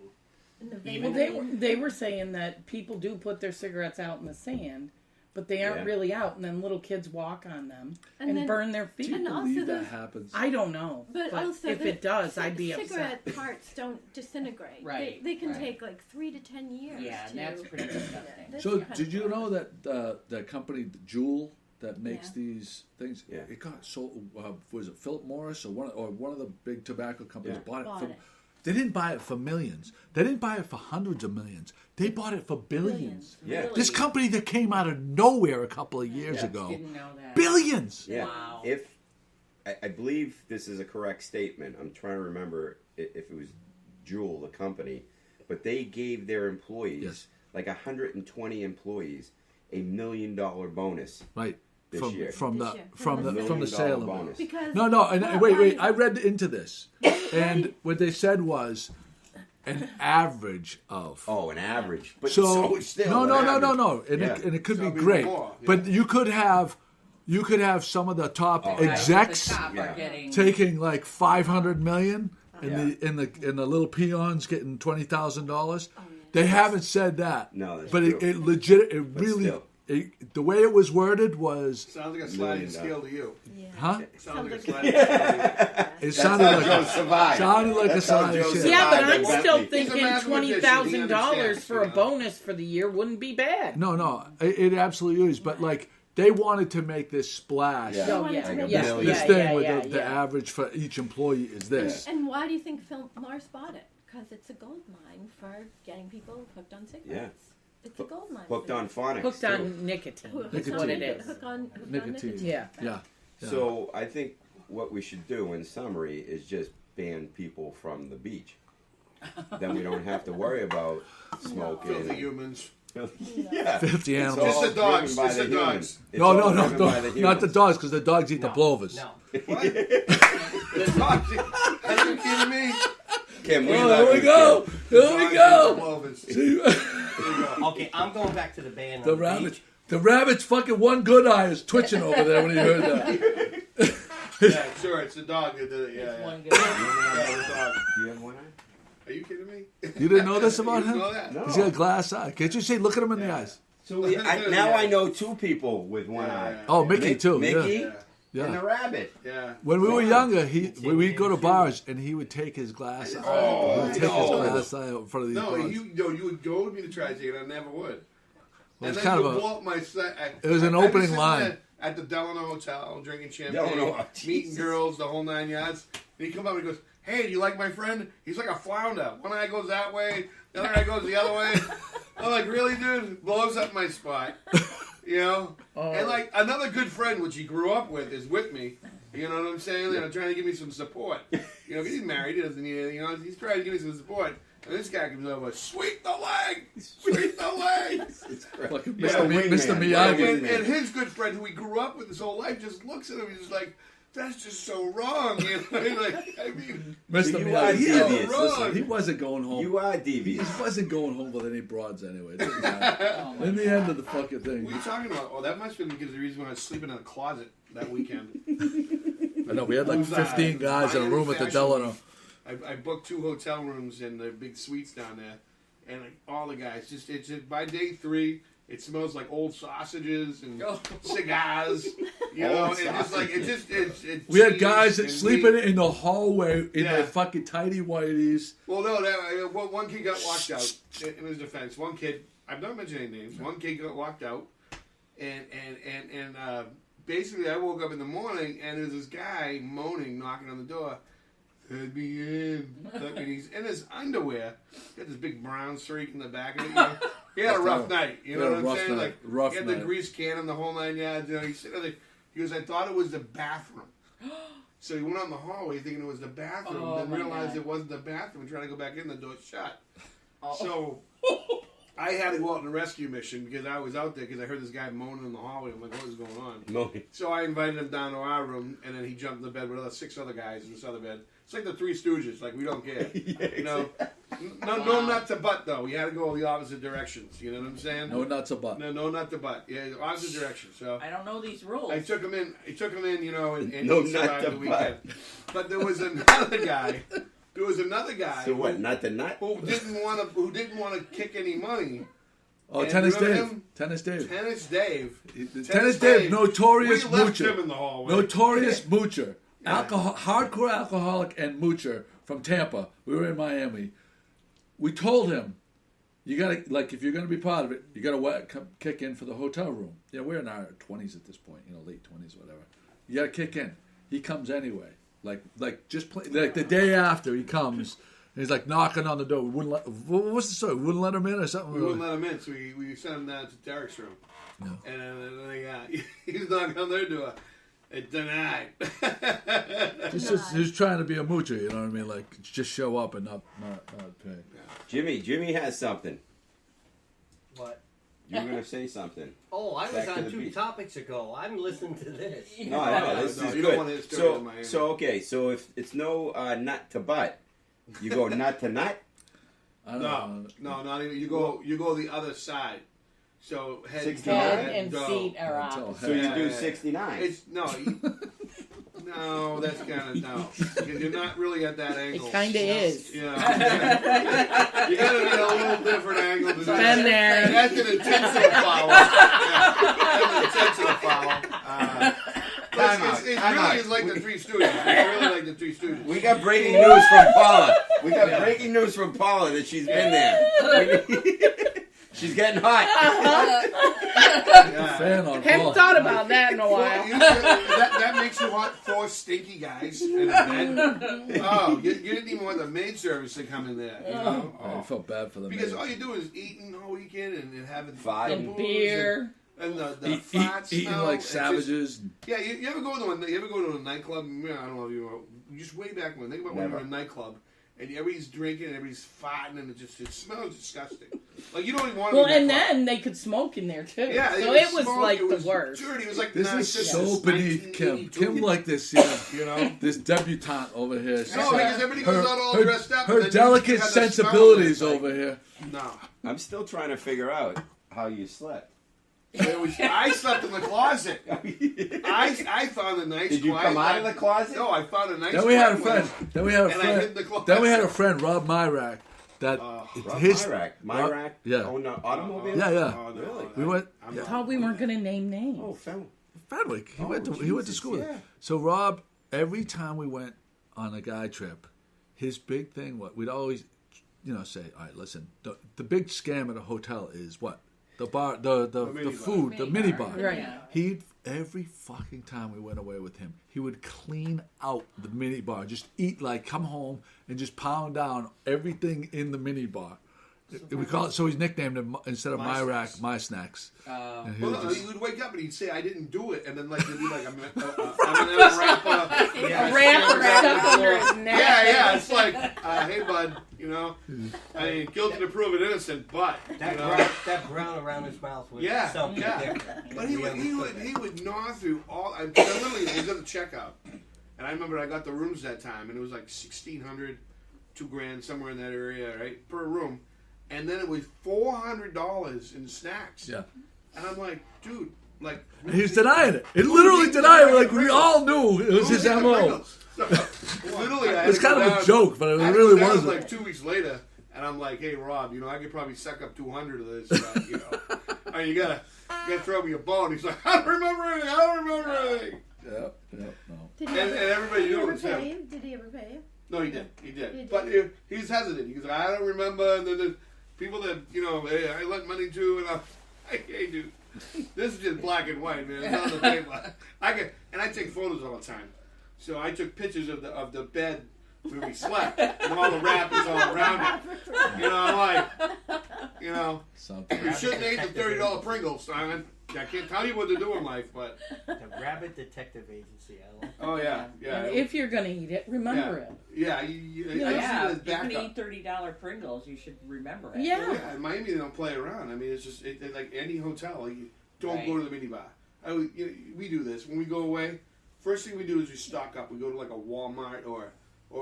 And the Even- vaping. They were saying that people do put their cigarettes out in the sand, but they aren't Yeah. really out, and then little kids walk on them And and then- burn their Do feet. you And also believe the- that happens? I don't know, But also, if the it does, I'd be cigarette upset. parts don't disintegrate. Right, They can right. take like 3 to 10 years. Yeah, and that's pretty disgusting. That's So kind did of you know gross. that the company Juul that makes Yeah. these things? Yeah. It got sold. Was it Philip Morris or one of the big tobacco companies Yeah. bought it Bought for? it. They didn't buy it for millions. They didn't buy it for hundreds of millions. They bought it for billions. Yeah. Really? This company that came out of nowhere a couple of years Yeah. ago, Didn't know that. billions. Yeah. Wow. If I believe this is a correct statement, I'm trying to remember if it was Juul, the company, but they gave their employees, Yes. like 120 employees, $1 million bonus. Right. This From year. from This the year. from the $1 from the million sale of bonus. it. Because No, and well, wait. why- I read into this, and what they said was an average of. Oh, an average. But So still, no, an average. and, Yeah. it could So be it'd be great, more, yeah. but you could have some of the top Oh, Guys execs at the top are Yeah. getting taking like 500 million, and Yeah. the little peons getting $20,000. They haven't said that. No, that's but true. it legit, it But really, still. the way it was worded was, Sounds like a $1 sliding million. scale to you. Yeah. huh? Sounds like a like sliding scale to It That's sounded how like Joe survived. sounded like That's a how sliding Joe scale. survived. Yeah, but I'm Bentley. still He's a thinking mathematician, $20,000 he for a understands, bonus for the year wouldn't be bad. No, it absolutely is. But like they wanted to make this splash. Yeah. Oh, Like yeah, a yeah, million. This yeah, thing yeah, with yeah, the yeah. average for each employee is this. And why do you think Phil Morris bought it? Because it's a gold mine for getting people hooked on cigarettes. It's a gold mine. Hooked on phonics. Hooked too. on nicotine. Hooked That's on what it nicotine. is. Hooked on Nicotine. Yeah. Yeah. So I think what we should do in summary is just ban people from the beach. Then we don't have to worry about smoking. Filthy humans. Yeah. 50 It's animals. all Just the dogs, driven by just the humans. dogs. It's No, all no, driven by the not the humans. dogs, because the dogs eat the plovers. No. What? The dogs. Are you kidding me? Kim, we Oh, love here we you, go. Kim. Here we go. loafers. See, Okay, I'm going back to the band. the on rabbit. beach. The rabbit's fucking one good eye is twitching over there when he heard that. Yeah, sure, it's the dog that did it. Yeah, It's yeah. one good. Yeah, the dog. Do you have one eye? Are you kidding me? You didn't know this about You him? know that? No. He's got a glass eye. Can't you see? Look at him in the eyes. So now I know two people with one Yeah, eye. yeah. Oh, Mickey too. Mickey Yeah. Yeah. and Yeah. the rabbit. Yeah. When we were younger, we'd go to bars and he would take his glass eye. Oh, He would take his no. glass eye out in front of these No, bars. you would go with me to try to take it. I never would. Well, And it's then kind you of a- blow up my set. it was an I'd be opening sitting line. there At the Delano Hotel, drinking champagne, Delano, meeting Jesus. girls, the whole 9 yards. And he comes up and he goes, "Hey, do you like my friend? He's like a flounder. One eye goes that way, the other eye goes the other way." I'm like, "Really, dude?" Blows up my spot. You know? And like another good friend, which he grew up with, is with me. You know what I'm saying? You know, trying to give me some support. You know, 'cause he's married, he doesn't need anything else. He's trying to give me some support. And this guy comes over, sweep the leg! Sweep the leg! Fucking Yeah, Mr. wingman. Miyagi. And his good friend, who he grew up with his whole life, just looks at him and he's like, "That's just so wrong." You know? Like, I mean, Mr. You are Miyagi. devious. wrong. Listen, he wasn't going home. You are He devious. wasn't going home with any broads anyway. It didn't matter. In the end of the fucking thing. what are you talking about? Oh, that must have been because of the reason why I was sleeping in a closet that weekend. I know, we had like Who's that? 15 guys in a room at the Fashion Delano. I booked 2 hotel rooms and the big suites down there, and like, all the guys it's just by day 3, it smells like old sausages and cigars. You know, Old and it's We had cheese guys and sleeping meat. in the hallway in Yeah. their fucking tidy whiteys. Well, no, one kid got locked out. In his defense, one kid, I'm not mentioning any names. One kid got locked out, and basically, I woke up in the morning and there's this guy moaning, knocking on the door. "Let me in." And he's in his underwear. Got this big brown streak in the back of it. You know? He had a rough night. You know what I'm saying? Night. Like, Rough he had night. the grease cannon, the whole 9 yards. You know, he's sitting there. He goes, "I thought it was the bathroom." So he went out in the hallway thinking it was the bathroom, Oh, then my realized God. it wasn't the bathroom and trying to go back in, the door's shut. So I had to go out on a rescue mission because I was out there because I heard this guy moaning in the hallway. I'm like, what is going on? Moaning. So I invited him down to our room, and then he jumped in the bed with 6 other guys in this other bed. It's like the Three Stooges. Like, we don't care. You know? No nut to butt, though. We had to go the opposite directions. You know what I'm saying? No nuts or butt. No nut to butt. Yeah, opposite directions. So I don't know these rules. I took him in. You know, and No he nut survived to the weekend. But there was another guy. So what? Not the nut? who didn't want to kick any money. Oh, And Tennis remember Dave. him? Tennis Dave. Tennis Dave. Tennis Dave, notorious We left him moocher. in the hallway. Notorious moocher. Yeah. Hardcore alcoholic and moocher from Tampa. We were in Miami. We told him, you gotta, like, if you're gonna be part of it, you gotta kick in for the hotel room. You know, we're in our 20s at this point, you know, late 20s, whatever. You gotta kick in. He comes anyway. Like just play, like the day after he comes, and he's like knocking on the door. We wouldn't let. What's the story? We wouldn't let him in or something. We wouldn't let him in, so we sent him down to Derek's room. No. And then he was knocking on their door. It's denied. He was trying to be a moocher, you know what I mean? Like, just show up and not pay. Jimmy has something. What? You were going to say something. Oh, I was Back to on the 2 beach. topics ago. I'm listening to this. No, I know. This No, is you don't good. want to hit stories in Miami. So if it's no nut to butt, you go nut to nut? I don't No, know. not even. You go the other side. So head 69. Head and go. feet are Until opposite. So you Yeah, do yeah. 69. It's no, that's kind of no. Because you're not really at that angle. It kind of is. You you gotta be a little different angle. To do Been that. there. That's an intensive foul. That's an intensive foul. Time out. It Time really out. is like the Three Stooges. It's really like the Three Stooges. We got breaking news from Paula. We got breaking news from Paula that she's been there. She's getting hot. Yeah. Fan on Haven't Paul. thought about that in a Well, while. that makes you want 4 stinky guys in a bed. Oh, you didn't even want the maid service to come in there. You know? I felt bad for them. Because all you do is eating all weekend and having Five. booze And beer. and the Eat, fat eating smell. like It's savages. Just, yeah, you ever go to a nightclub? I don't know if you just way back when. Think about when you were in a nightclub and everybody's drinking, and everybody's farting, and it smells disgusting. Like you don't even want to. Well, and then they could smoke in there too. Yeah, so it was smoke, like it was the worst. Dirty. It was like This is so beneath Kim. Kim like this, this debutante over here. No, because everybody goes out all dressed up. Her and then delicate you have that smell sensibilities of it, over here. No. I'm still trying to figure out how you slept. I slept in the closet. I found a nice. Did you come out of the closet? No, I found a nice. Then we had a quiet friend. one. Then we had a And I hid in the friend. closet. Then we had a friend, Rob Myrak. That Myrak. Yeah. Oh no, automobile. Yeah. Oh, no, Really? We went. I'm Yeah. I thought we weren't going to name names. Oh, Fenwick. He Oh, went to Jesus, school. yeah. So Rob, every time we went on a guy trip, his big thing we'd always, say, all right, listen, the big scam at a hotel is what? The bar, the food, the mini bar. Right. He'd every fucking time we went away with him, he would clean out the mini bar, just eat come home and just pound down everything in the mini bar. We call it, so he's nicknamed him instead of My Myrak, Snacks. My Snacks. And he Well, would no, just- he would wake up and he'd say, "I didn't do it," and then he'd be like, "I'm gonna wrap up." A wrapper stuck under his neck. Yeah. It's like, hey, bud, I ain't guilty to prove it innocent, but That brown around his mouth was something different. But he would gnaw through all. I literally was at the checkout, and I remember I got the rooms that time, and it was like $1,600, $2,000, somewhere in that area, right, per room, and then it was $400 in snacks. Yeah. And I'm like, dude, He was denying it. It literally denied it. We all knew it was his MO. Literally, It was kind of a joke, but it really wasn't. Like 2 weeks later, and I'm like, "Hey, Rob, I could probably suck up 200 of this, but you gotta throw me a bone." He's like, "I don't remember anything. No. Did And everybody knew it was him. you? Did he ever pay you? No, he did. He He did. did. But he was hesitant. He was like, "I don't remember." And then there's people that hey, I lent money to, and I'm like, "Hey, dude, this is just black and white, man. It's on the paper." I take photos all the time. So I took pictures of the bed where we slept, and all the wrappers all around it. Something. You shouldn't eat the $30 Pringles, Simon. I can't tell you what to do in life, but The Rabbit Detective Agency. I like. oh yeah. And if you're going to eat it, remember it. Yeah, I Yeah, use it if as you can backup. eat $30 Pringles, you should remember it. Yeah. Yeah, in Miami they don't play around. I mean, it's just like any hotel. You don't Right. go to the minibar. We do this when we go away. First thing we do is we stock up. We go to like a Walmart or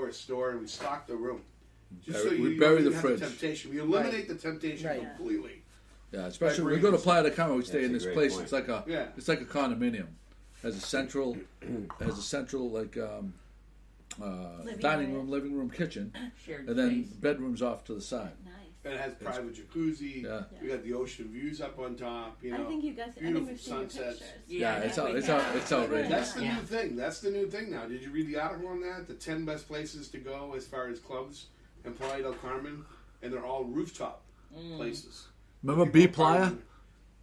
a store and we stock the room. Just We bury the have fridge. temptation. We eliminate the temptation Right. completely. Yeah, especially when we go to Playa del Carmen, we stay That's in a this great place. point. It's like a condominium. Has a central dining room, living room, kitchen, Shared and then space. bedrooms off to the side. Nice. And it has private jacuzzi. Yeah. We got the ocean views up on top. I think you guys. I think beautiful we've seen your sunsets. pictures. Yeah, that it's we have. outrageous. That's the Yeah. new thing. That's the new thing now. Did you read the article on that? The 10 best places to go as far as clubs in Playa del Carmen, and they're all rooftop places. Remember B Playa?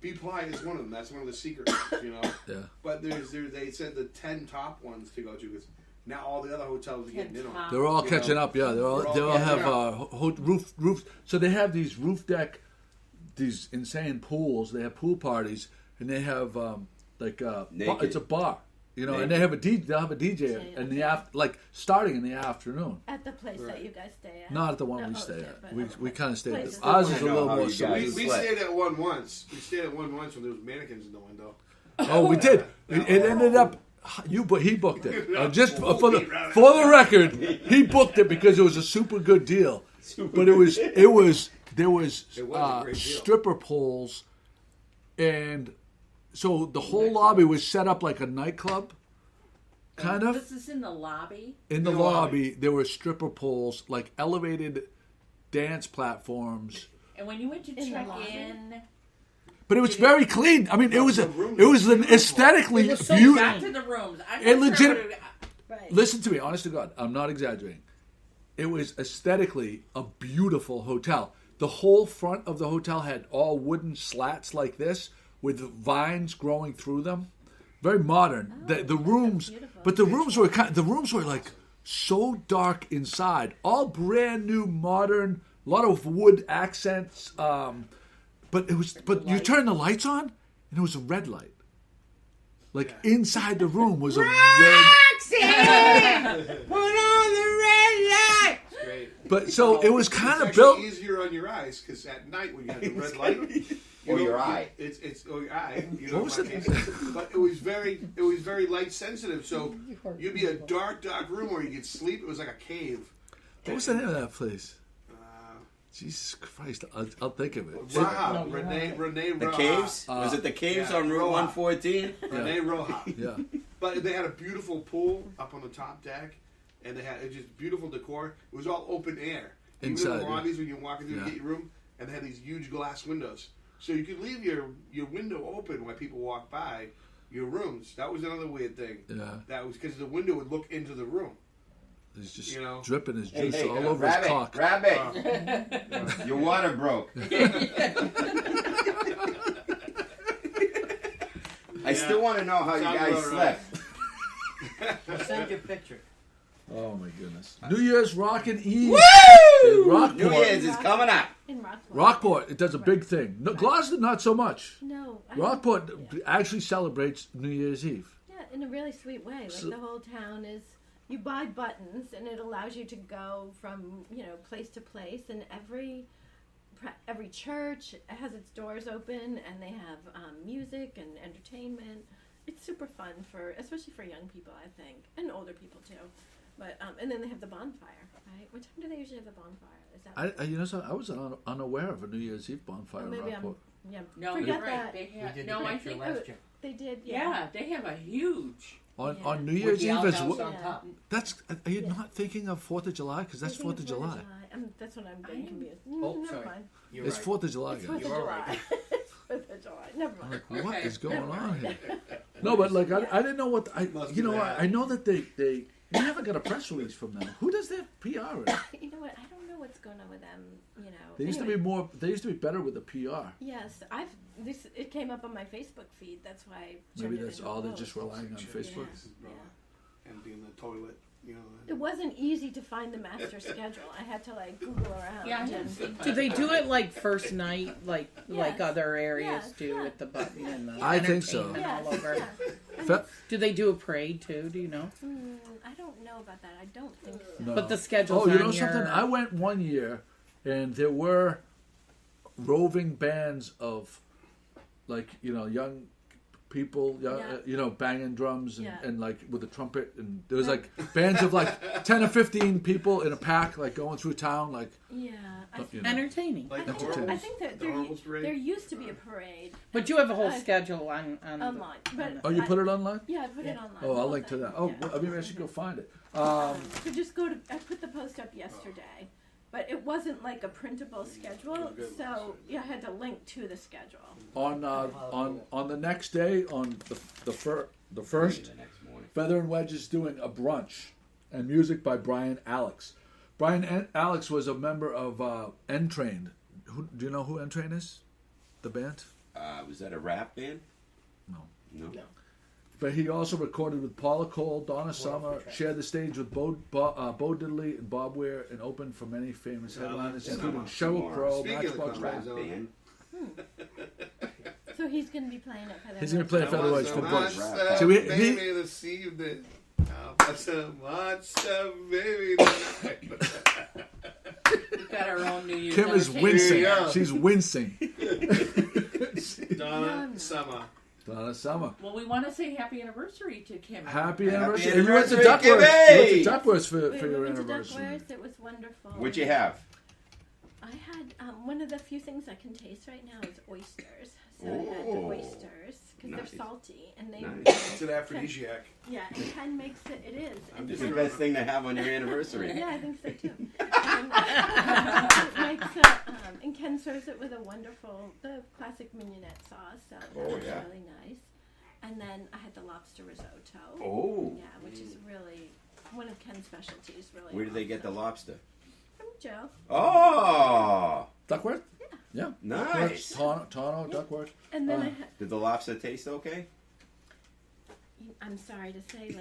B Playa is one of them. That's one of the secrets, Yeah. But they said the 10 top ones to go to because now all the other hotels are getting in on it. They're all catching up. Yeah, they all have roof. So they have these roof deck, these insane pools. They have pool parties, and they have Naked. it's a bar, Naked. and they have a DJ. They'll have a DJ in the starting in the afternoon. At the place that you guys stay at. Not at the one No, we okay, stay at. but We kind of stay at. places. Ours is a I know little how more. you So guys- We Slept. stayed at one once. We stayed at one once when there was mannequins in the window. Oh, we did. It ended up. He booked it. Just for the record, he booked it because it was a super good deal. But there was a great deal. stripper poles, and so the whole lobby was set up like a nightclub, kind of. This is in the lobby. In the In the lobby, there were stripper poles, like elevated dance platforms. And when you went to In the check lobby? in, But it was very clean. I mean, it was an aesthetically It was so beautiful. back to the rooms. I'm It not sure legit- what Right. Listen to me, honest to God, I'm not exaggerating. It was aesthetically a beautiful hotel. The whole front of the hotel had all wooden slats like this with vines growing through them. Very modern. The rooms, beautiful. but the rooms were like so dark inside. All brand new, modern, a lot of wood accents. But you turn the lights on, and it was a red light. Like inside the room was a red. Put on the red light. Great. But so it was It's kind of actually built. easier on your eyes because at night when you have the red light, Or your eye. It's or your eye. You know, What was in my it? case. But it was very light sensitive. So you'd be a dark room where you could sleep. It was like a cave. What was the name of that place? Jesus Christ, I'll think of it. Raha, Renee The Raha. caves? Was it the caves yeah, on Route Roja. 114? Renee Roja. Yeah. But they had a beautiful pool up on the top deck, and they had just beautiful decor. It was all open air. Even in Inside, the yeah. lobbies when you're walking through Yeah. to get your room, and they had these huge glass windows. So you could leave your window open when people walk by your rooms. That was another weird thing. Yeah. That was because the window would look into the room. He's just You know. dripping his Hey, juice hey, all over his rabbit, cock. rabbit. Your water broke. I still want to know how you Sounds guys about right. slept. I'll send you a picture. Oh my goodness! New Year's Rockin' Eve. New Rockport. Year's is coming up. In Rockport. Rockport. It does a big thing. No, Gloucester, not so much. No. Rockport actually celebrates New Year's Eve. Yeah, in a really sweet way. Like So- the whole town is, you buy buttons and it allows you to go from, place to place, and every church has its doors open, and they have music and entertainment. It's super fun especially for young people, I think, and older people too. But and then they have the bonfire, right? What time do they usually have the bonfire? Is that I was unaware of a New Year's Eve bonfire in maybe Rockport. No, forget you're right. that. They We have, did no, the I picture think last year. They did, yeah, they have a huge. On New With Year's the Eve as outhouse well. on top. That's. Are you not thinking of 4th of July? Because that's I think 4th of it's July. That's what I'm getting I am- confused. Oh, Never sorry. mind. You're It's right. 4th of July, It's guys. 4th of You're July. right. It's 4th of July. Never mind. Like, what Okay. is going Never on mind. here? No, but like I didn't know what Must you be know. that. I know that they we haven't got a press release from them. Who does their PR? In? You know what? I don't know what's going on with them. They used to be more. They used to be better with the PR. Yes, it came up on my Facebook feed. That's why. I Maybe turned it that's into a all. They're post. just relying on Facebook. Yeah. Empty in the toilet. It wasn't easy to find the master schedule. I had to Google around. Yeah, I and- haven't seen Do they do it like first night, like Yes. other areas Yes. do Yeah. with the button and the I think so. entertainment Yes, all over? yeah. Fe- Do they do a parade too? Do you know? I don't know about that. I don't think so. No. But the schedule's Oh, you on know something? your- I went one year, and there were roving bands of, young people, Yeah. banging drums and, Yeah. and with a trumpet, and there was bands of 10 or 15 people in a pack, going through town, Yeah. Entertaining. Like the Entertaining. I Horribles. think that The Horribles parade. there used to be a parade But you have a whole I- schedule on online. But Oh, you put it online? Yeah, I put it online. Oh, the I'll whole link to thing. that. Oh, Yeah. well, maybe I should go find it. So just go to. I put the post up yesterday, but it wasn't a printable schedule. So I had to link to the schedule. On the next day, on the first, The next morning. Feather and Wedge is doing a brunch and music by Brian Alex. Brian Alex was a member of N-Train. Do you know who N-Train is? The band? Was that a rap band? No. No. But he also recorded with Paula Cole, Donna Summer, shared the stage with Bo Diddley and Bob Weir, and opened for many famous headliners, including Sheryl Crow, Speaking of Matchbox the Rap Ray. band. So he's going to be playing at Feather. He's going to play I Feather want Wedge so for much brunch. stuff, So he- baby, this evening. I want so much stuff, baby. tonight. We've got our own New Year's. Kim is entertainment. wincing. Here you go. She's wincing. Donna Summer. Donna Summer. Well, we want to say happy anniversary to Kim. Happy Happy anniversary. And you went to anniversary, Duckworth. Kimmy! You went to Duckworth for We your went to anniversary. Duckworth. It was wonderful. What'd you have? I had one of the few things I can taste right now is oysters. So I had the Oh, oysters because nice. they're salty and they. Nice. It's an aphrodisiac. Yeah, and Ken makes it. It is. And It's the Ken- best thing to have on your anniversary. Yeah, I think so too. And Ken serves it with a wonderful, the classic mignonette sauce. So that Oh, was yeah. really nice. And then I had the lobster risotto. Oh. Yeah, which is really one of Ken's specialties. Really. Where did they get the lobster? From Joe. Oh, Duckworth? Yeah. nice. Tawno, Duckworth. And then I had. Did the lobster taste okay? I'm sorry to say,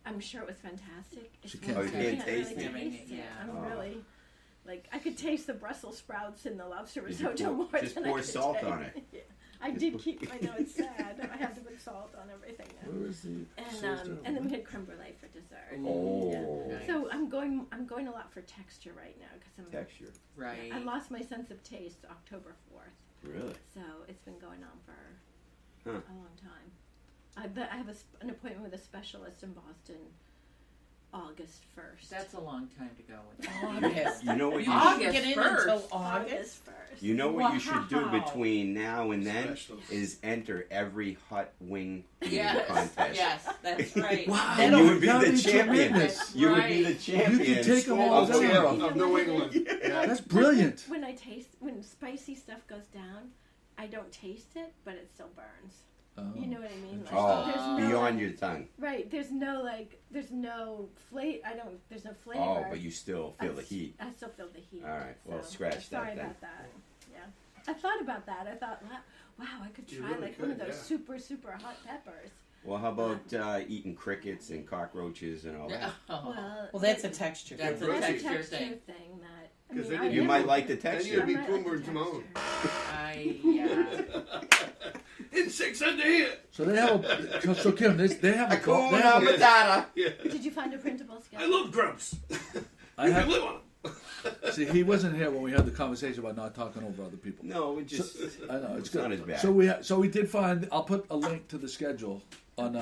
I'm sure it was fantastic. It's She can't one taste thing it. I Taste really it. taste it. Yeah. I'm Oh. really, I could taste the Brussels sprouts in the lobster Did you risotto pour- more just than pour I could salt take. on it? Yeah. I did keep. I know it's sad. I had to put salt on everything now. Where is the? And then we had creme brulee for dessert. Oh, Nice. So I'm going a lot for texture right now because texture. Right. I lost my sense of taste October 4th. Really? So it's been going on for Huh. a long time. I have an appointment with a specialist in Boston August 1st. That's a long time to go. August. You know what you August Get in 1st. until August. August 1st. You know what you should do Wow. between now and then Specials. is enter every hot wing eating Yes. contest. Yes, that's right. Wow. And you would be That'd the be champion. tremendous. You would be the Right. champion. You could take 'em all of down. zero. Of New England. Yeah. That's brilliant. When spicy stuff goes down, I don't taste it, but it still burns. Oh. You know what I mean? Like, Oh, there's no, beyond like, your tongue. Right. There's no flavor. There's no flavor. Oh, but you still feel the heat. I still feel the heat. All right, well, so, scratch that Sorry then. about that. Yeah. I thought about that. I thought, wow, I could You try really like one of could, those yeah. super, super hot peppers. Well, how about eating crickets and cockroaches and all that? Oh. Well, that's a texture. That's a that's texture a texture thing. thing that. I 'Cause mean, then I You never- might like the Then texture. you'd be I might like Poomer and the Timon. texture. Yeah. Insects under here. So they have a. So Kim, they have a. Hakuna They have a Matata. Yeah. Did you find a printable sketch? I love grubs. I You have- can live on them. see, he wasn't here when we had the conversation about not talking over other people. No, it just. I know it's It's good. not as bad. So we did find. I'll put a link to the schedule on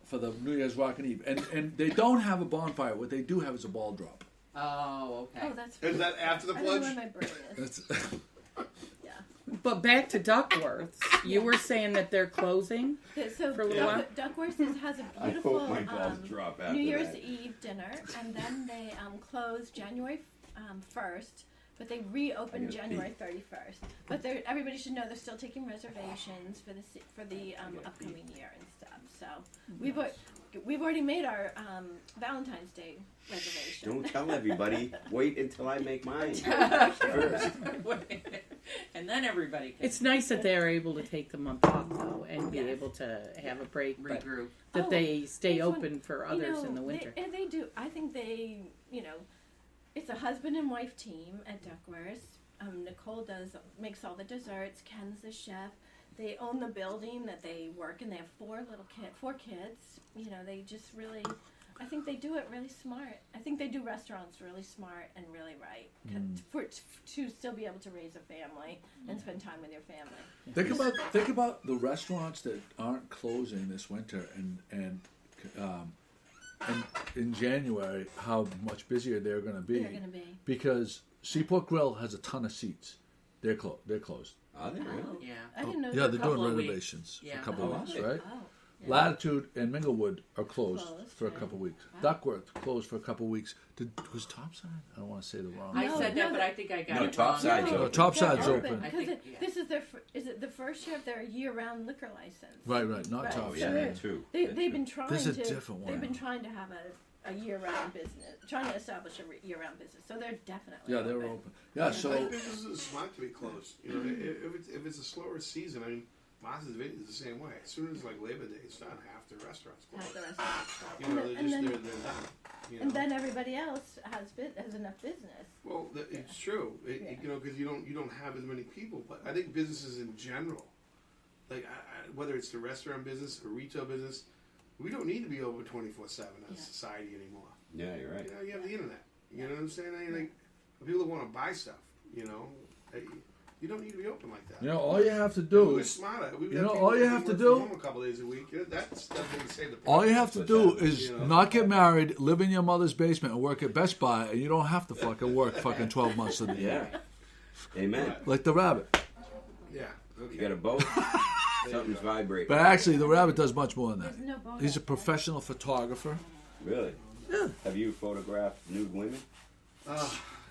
for the New Year's Rockin' Eve, and they don't have a bonfire. What they do have is a ball drop. Oh, okay. Oh, that's. Is that after the I don't know pledge? where my brain is. That's, Yeah. But back to Duckworth's, you were saying that they're closing. So For a little while? Duckworth has a I beautiful hope my balls drop after New Year's that. Eve dinner, and then they close January 1st, but they reopen I gotta January 31st. But everybody should know they're still taking reservations for the upcoming year and stuff. So we've already made our Valentine's Day reservation. Don't tell everybody. Wait until I make mine. And then everybody can It's nice that they're able to take the month off though and be Yes. able to have a break, but regroup. that Oh, they stay that's one- open for others in the They, winter. and they do. I think they, it's a husband and wife team at Duckworth. Nicole makes all the desserts. Ken's the chef. They own the building that they work in. They have four kids. They just really, I think they do it really smart. I think they do restaurants really smart and really right to still be able to raise a family and spend time with your family. think about the restaurants that aren't closing this winter, and in January how much busier they're going to be. They're going to be. Because Seaport Grill has a ton of seats. They're closed. Are they really? Yeah. I didn't know. Yeah, that. they're couple doing of weeks. renovations for Yeah. a couple Oh, of weeks, are they? right? Oh. Yeah. Latitude and Minglewood are closed Closed, for a yeah. couple of weeks. Wow. Duckworth closed for a couple of weeks. Was Topside? I don't want to say the wrong. I No, said no, that, but I think I got No, it Topside's wrong. No, Topside's They're open. I because think, yeah. this is is it the first year of their year-round liquor license? Right, not Right. Oh, Topside. yeah, Sure. that too. They've been trying There's a to. different one. They've been trying to have a year-round business, trying to establish a year-round business. So they're definitely. Yeah, they're open. Yeah, I so think businesses are smart to be closed. If it's a slower season, I mean, Martha's Vineyard is the same way. As soon as like Labor Day, it's done. Half the restaurants close. Have the restaurants closed. You know, they're and, then, they're done. You know? and then everybody else has enough business. Well, it's true. Because you don't have as many people. But I think businesses in general, like whether it's the restaurant business or retail business, we don't need to be open 24/7 as a society anymore. Yeah, you're right. You have the internet. You know what I'm saying? Like people that want to buy stuff. You don't need to be open like that. Oh, all you have to We do were is smarter. all you have to do- a couple days a week. That's definitely save the all you problem. have to do is You know? not get married, live in your mother's basement, and work at Best Buy, and you don't have to fucking work fucking 12 months of the year. Yeah. Amen. Like the rabbit. Yeah. Okay. You got a boat? Something's vibrating. But actually, the rabbit does much more than There's that. no bonus. He's a professional photographer. Really? Yeah. Have you photographed nude women?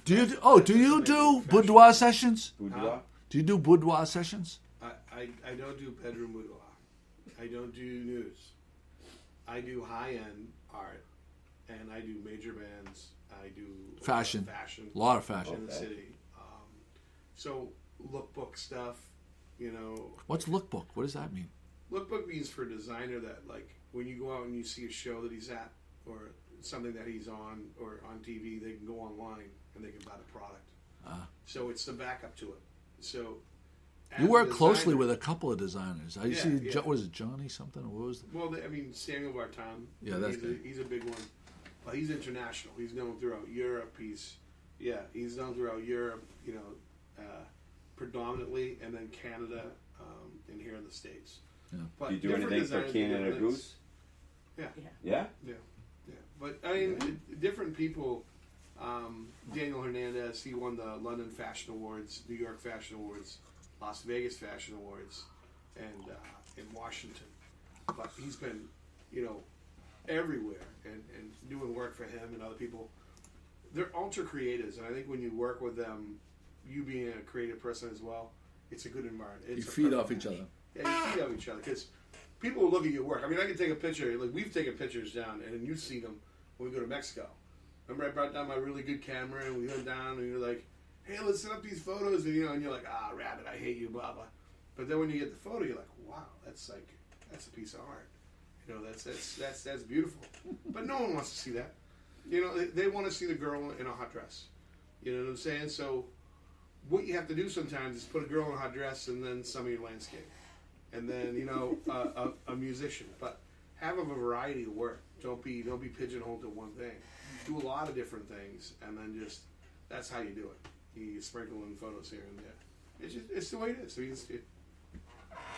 Do you do boudoir sessions? Boudoir? Do you do boudoir sessions? I don't do bedroom boudoir. I don't do news. I do high-end art, and I do major bands. I do Fashion. fashion, A lot of fashion. in the Okay. city. So lookbook stuff, What's lookbook? What does that mean? Lookbook means for a designer that, like, when you go out and you see a show that he's at or something that he's on or on TV, they can go online and they can buy the product. Ah. So it's the backup to it. So You as a work closely designer- with a couple of designers. I Yeah, see. yeah. Was it Johnny something? Or what was? Well, I mean, Samuel Barton. Yeah, that's he's good. he's a big one. Well, he's international. He's known throughout Europe. He's known throughout Europe. You know, predominantly, and then Canada, and here in the States. Yeah. But Do you do different anything for designers do Canada different things. Goose? Yeah. Yeah? Yeah. But I mean, different people. Daniel Hernandez, he won the London Fashion Awards, New York Fashion Awards, Las Vegas Fashion Awards, and in Washington. But he's been, you know, everywhere and doing work for him and other people. They're ultra creatives, and I think when you work with them, you being a creative person as well, it's a good environment. It's You a feed perfect off each match. other. Yeah, you feed off each other because people will look at your work. I mean, I can take a picture. Like we've taken pictures down, and then you see them when we go to Mexico. Remember, I brought down my really good camera, and we went down, and you're like, "Hey, let's set up these photos," and and you're like, "Ah, rabbit, I hate you, blah blah." But then when you get the photo, you're like, "Wow, that's a piece of art." You know, that's beautiful. But no one wants to see that. You know, they want to see the girl in a hot dress. You know what I'm saying? So, what you have to do sometimes is put a girl in a hot dress, and then some of your landscape, and then a musician. But have a variety of work. Don't be pigeonholed to one thing. Do a lot of different things, and then that's how you do it. You sprinkle in photos here and there. It's the way it is. I mean,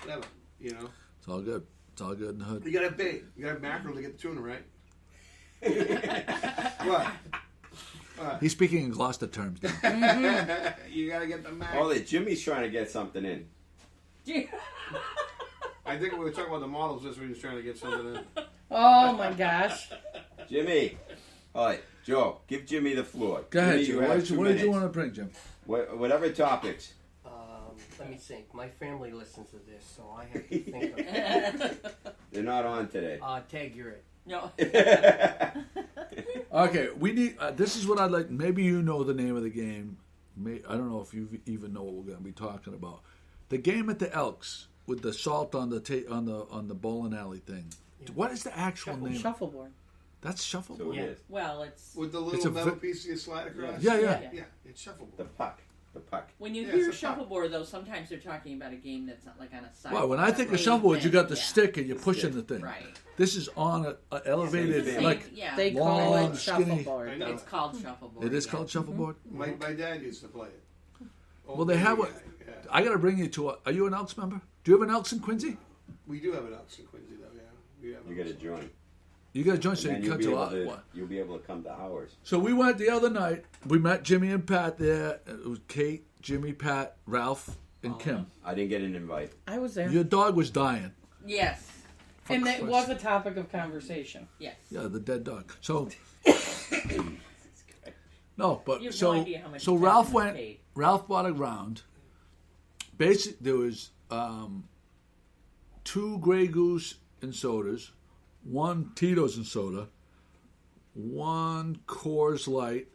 whatever, you know. It's all good. It's all good in the hood. You gotta have bait. You gotta have mackerel to get the tuna right. What? He's speaking in Gloucester terms now. You gotta get the mackerel. Oh, Jimmy's trying to get something in. I think we were talking about the models. That's when he was trying to get something in. Oh my gosh. Jimmy. All right, Joe, give Jimmy the floor. Go ahead, Jimmy, Jim. you What have did 2 you minutes. want to bring, Jim? Whatever topics. Let me think. My family listens to this, so I have to think of They're not on today. Tag, you're it. No. Okay, we need. This is what I'd like. Maybe you know the name of the game. I don't know if you even know what we're going to be talking about. The game at the Elks with the salt on the bowling alley thing. Yeah. What is the actual name? Shuffleboard. That's So shuffleboard. it is. Well, it's With the It's little a metal vi- piece you slide across. Yeah. Yeah. It's shuffleboard. The puck. The puck. when you Yeah, hear it's a puck. shuffleboard, though, sometimes they're talking about a game that's not like on a side. Well, when I think of shuffleboard, you got the Yeah. stick and you're pushing the thing. Right. This is on a elevated, Same thing. like Yeah. They call long, it skinny- I shuffleboard. know. It's called shuffleboard. it is yeah. called shuffleboard. My dad used to play it. Well, they have Old a. guy, yeah. I got to bring you to a. Are you an Elks member? Do you have an Elks in Quincy? We do have an Elks in Quincy, though. Yeah, we have. You got to Elks. join. You got to join so And you then can cut to our. you'll be able to come to ours. So we went the other night. We met Jimmy and Pat there. It was Kate, Jimmy, Pat, Ralph, and Kim. I didn't get an invite. I was there. Your dog was dying. Yes. And that Christ. was a topic of conversation. Yes. Yeah, the dead dog. So no, but You have so no idea how much so attention Ralph is went. paid. Ralph bought a round. Basic. There was 2 Grey Goose and sodas, 1 Tito's and soda, 1 Coors Light,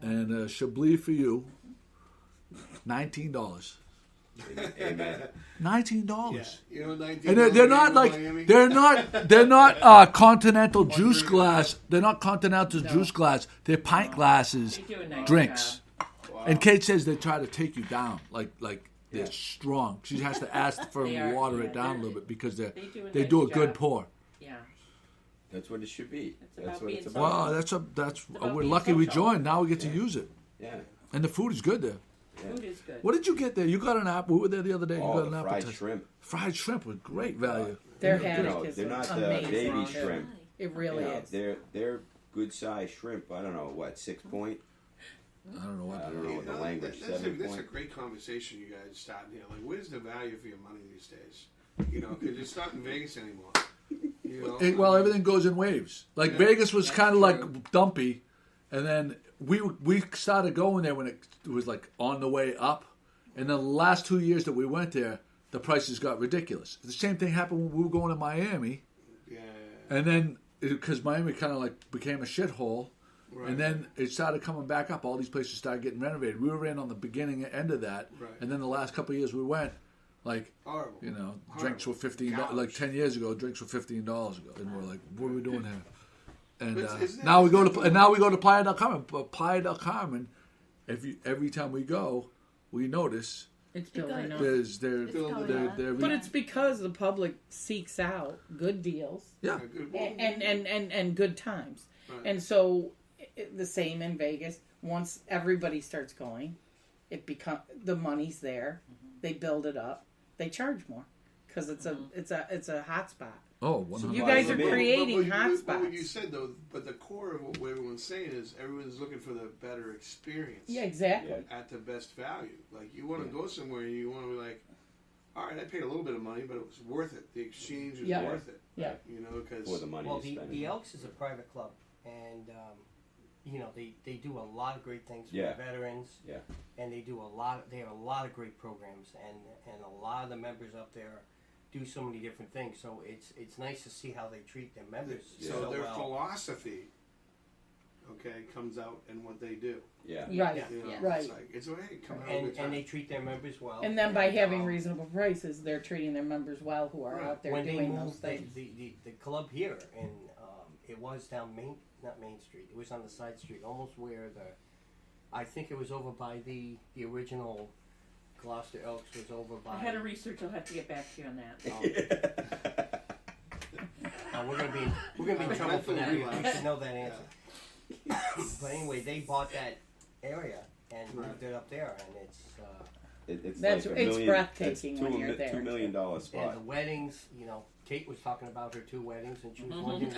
and a Chablis for you. $19. Amen. $19. Yeah. You know, 19 And they're not like Miami? they're not continental juice glass. They're not continental juice glass. They're pint glasses, They do a nice drinks. Wow. And Kate says they try to take you down, like they're strong. She has to ask for them They to are, water yeah, it down a they're- little bit because they they do a do a nice good job. pour. Yeah. That's what it should be. It's That's about what it's being about. Wow, that's about we're being lucky we social. joined. Now we get to use it, Yeah. and the food is good there. Food is good. What did you get there? You got an app. We were there the other day. You Oh, got an the fried appetizer. shrimp. Fried shrimp with great value. Their You know, haddock is they're not the amazing. baby too. shrimp. It really You know, is. they're good sized shrimp. I don't know what 6 point. I don't know what. I don't know what the language. That's 7 a point. great conversation you guys starting here. Like, where's the value for your money these days? You know, because it's not in Vegas anymore. You know, Well, everything goes in waves. Like Yeah, Vegas was that's kind of true. like dumpy, and then we started going there when it was like on the way up. And then the last 2 years that we went there, the prices got ridiculous. The same thing happened when we were going to Miami, Yeah. and then because Miami kind of like became a shithole, Right. and then it started coming back up. All these places started getting renovated. We were in on the beginning end of that, Right. and then the last couple of years we went, like. Horrible. You know, Horrible. drinks were $15. Gouged. Like 10 years ago, drinks were $15 ago, and we're like, "What are we doing here?" And But isn't now we that- go isn't to that and now we go to Playa del Carmen. But Playa del Carmen, every time we go, we notice It's building up. There's there, It's going there, up. there, But it's because the public seeks out good deals yeah. and good times. Right. And so the same in Vegas. Once everybody starts going, the money's there. They build it up. They charge more because it's a hot spot. Oh, So 100%. you guys are But- creating but hot what spots. you said though, but the core of what everyone's saying is everyone's looking for the better experience. Yeah, exactly. At the best value. Like you want to go somewhere and you want to be like, all right, I paid a little bit of money, but it was worth it. The exchange was Yeah. worth it. Yeah. You know, because For the money Well, you spend. the Elks is a private club, and you know they do a lot of great things for Yeah. the veterans. Yeah. And they do a lot. They have a lot of great programs, and a lot of the members up there do so many different things. So it's nice to see how they treat their members. so their well. philosophy, okay, comes out in what they do. Yeah. Right. Yeah. You know, Right. It's like it's hey, come out a good time. And they treat their members well. And then by having reasonable prices, they're treating their members well who are out there when they doing those moved things. the club here, and it was down not Main Street. It was on the side street, almost where I think it was over by the original Gloucester Elks was over by. I had a research. I'll have to get back to you on that. We're gonna be in trouble for that. You should know that answer. But anyway, they bought that area and moved it up there, and it's That's- like a it's million, breathtaking it's when you're there. $2 million and spot. the weddings. You know, Kate was talking about her 2 weddings, and she was wondering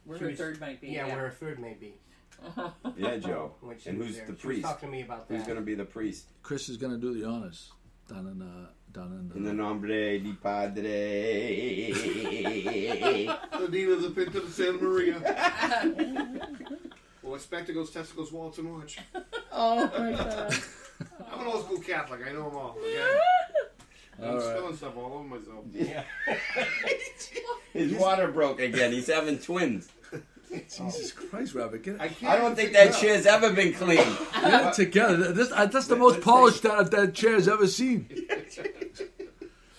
Where She her was- third might be. where her third may be. Yeah, Joe. When she And was who's there. the She was priest? talking to me about that. Who's going to be the priest? Chris is gonna do the honors down in In the nombre di padre. The dean of the Pinto de Santa Maria. Well, spectacles, testicles, wallets, and watch. Oh my god. I'm an old school Catholic. I know them all. Okay? I'm All right. spilling stuff all over myself. Yeah. His water broke again. He's having twins. Jesus Christ, Robert, get I it, can't I don't think figure it that out. chair's ever been clean. get it together. That's the most polished that chair's ever seen.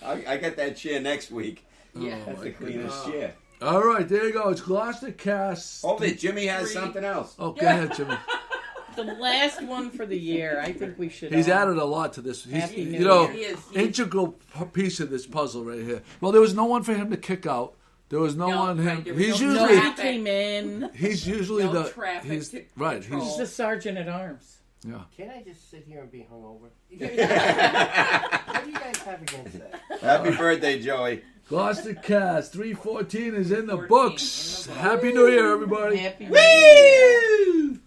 I get that chair next week. Yeah. That's the my cleanest chair. All right, there you go. It's GloucesterCast. Oh, but Jimmy has something else. Oh, go ahead, Jimmy. The last one for the year. I think we should. He's all- added a lot to this. He's, Happy New you know, Year. He is. integral piece of this puzzle right here. Well, there was no one for him to kick out. There was no one. right, Him. there was He's no usually Nobody came in. he's usually No the traffic he's to right. control. He's the sergeant at arms. Yeah. Can I just sit here and be hungover? What do you guys have against that? Happy birthday, Joey. GloucesterCast 314 is in the 14 books. in the books. Happy New Year, everybody. Happy. Woo!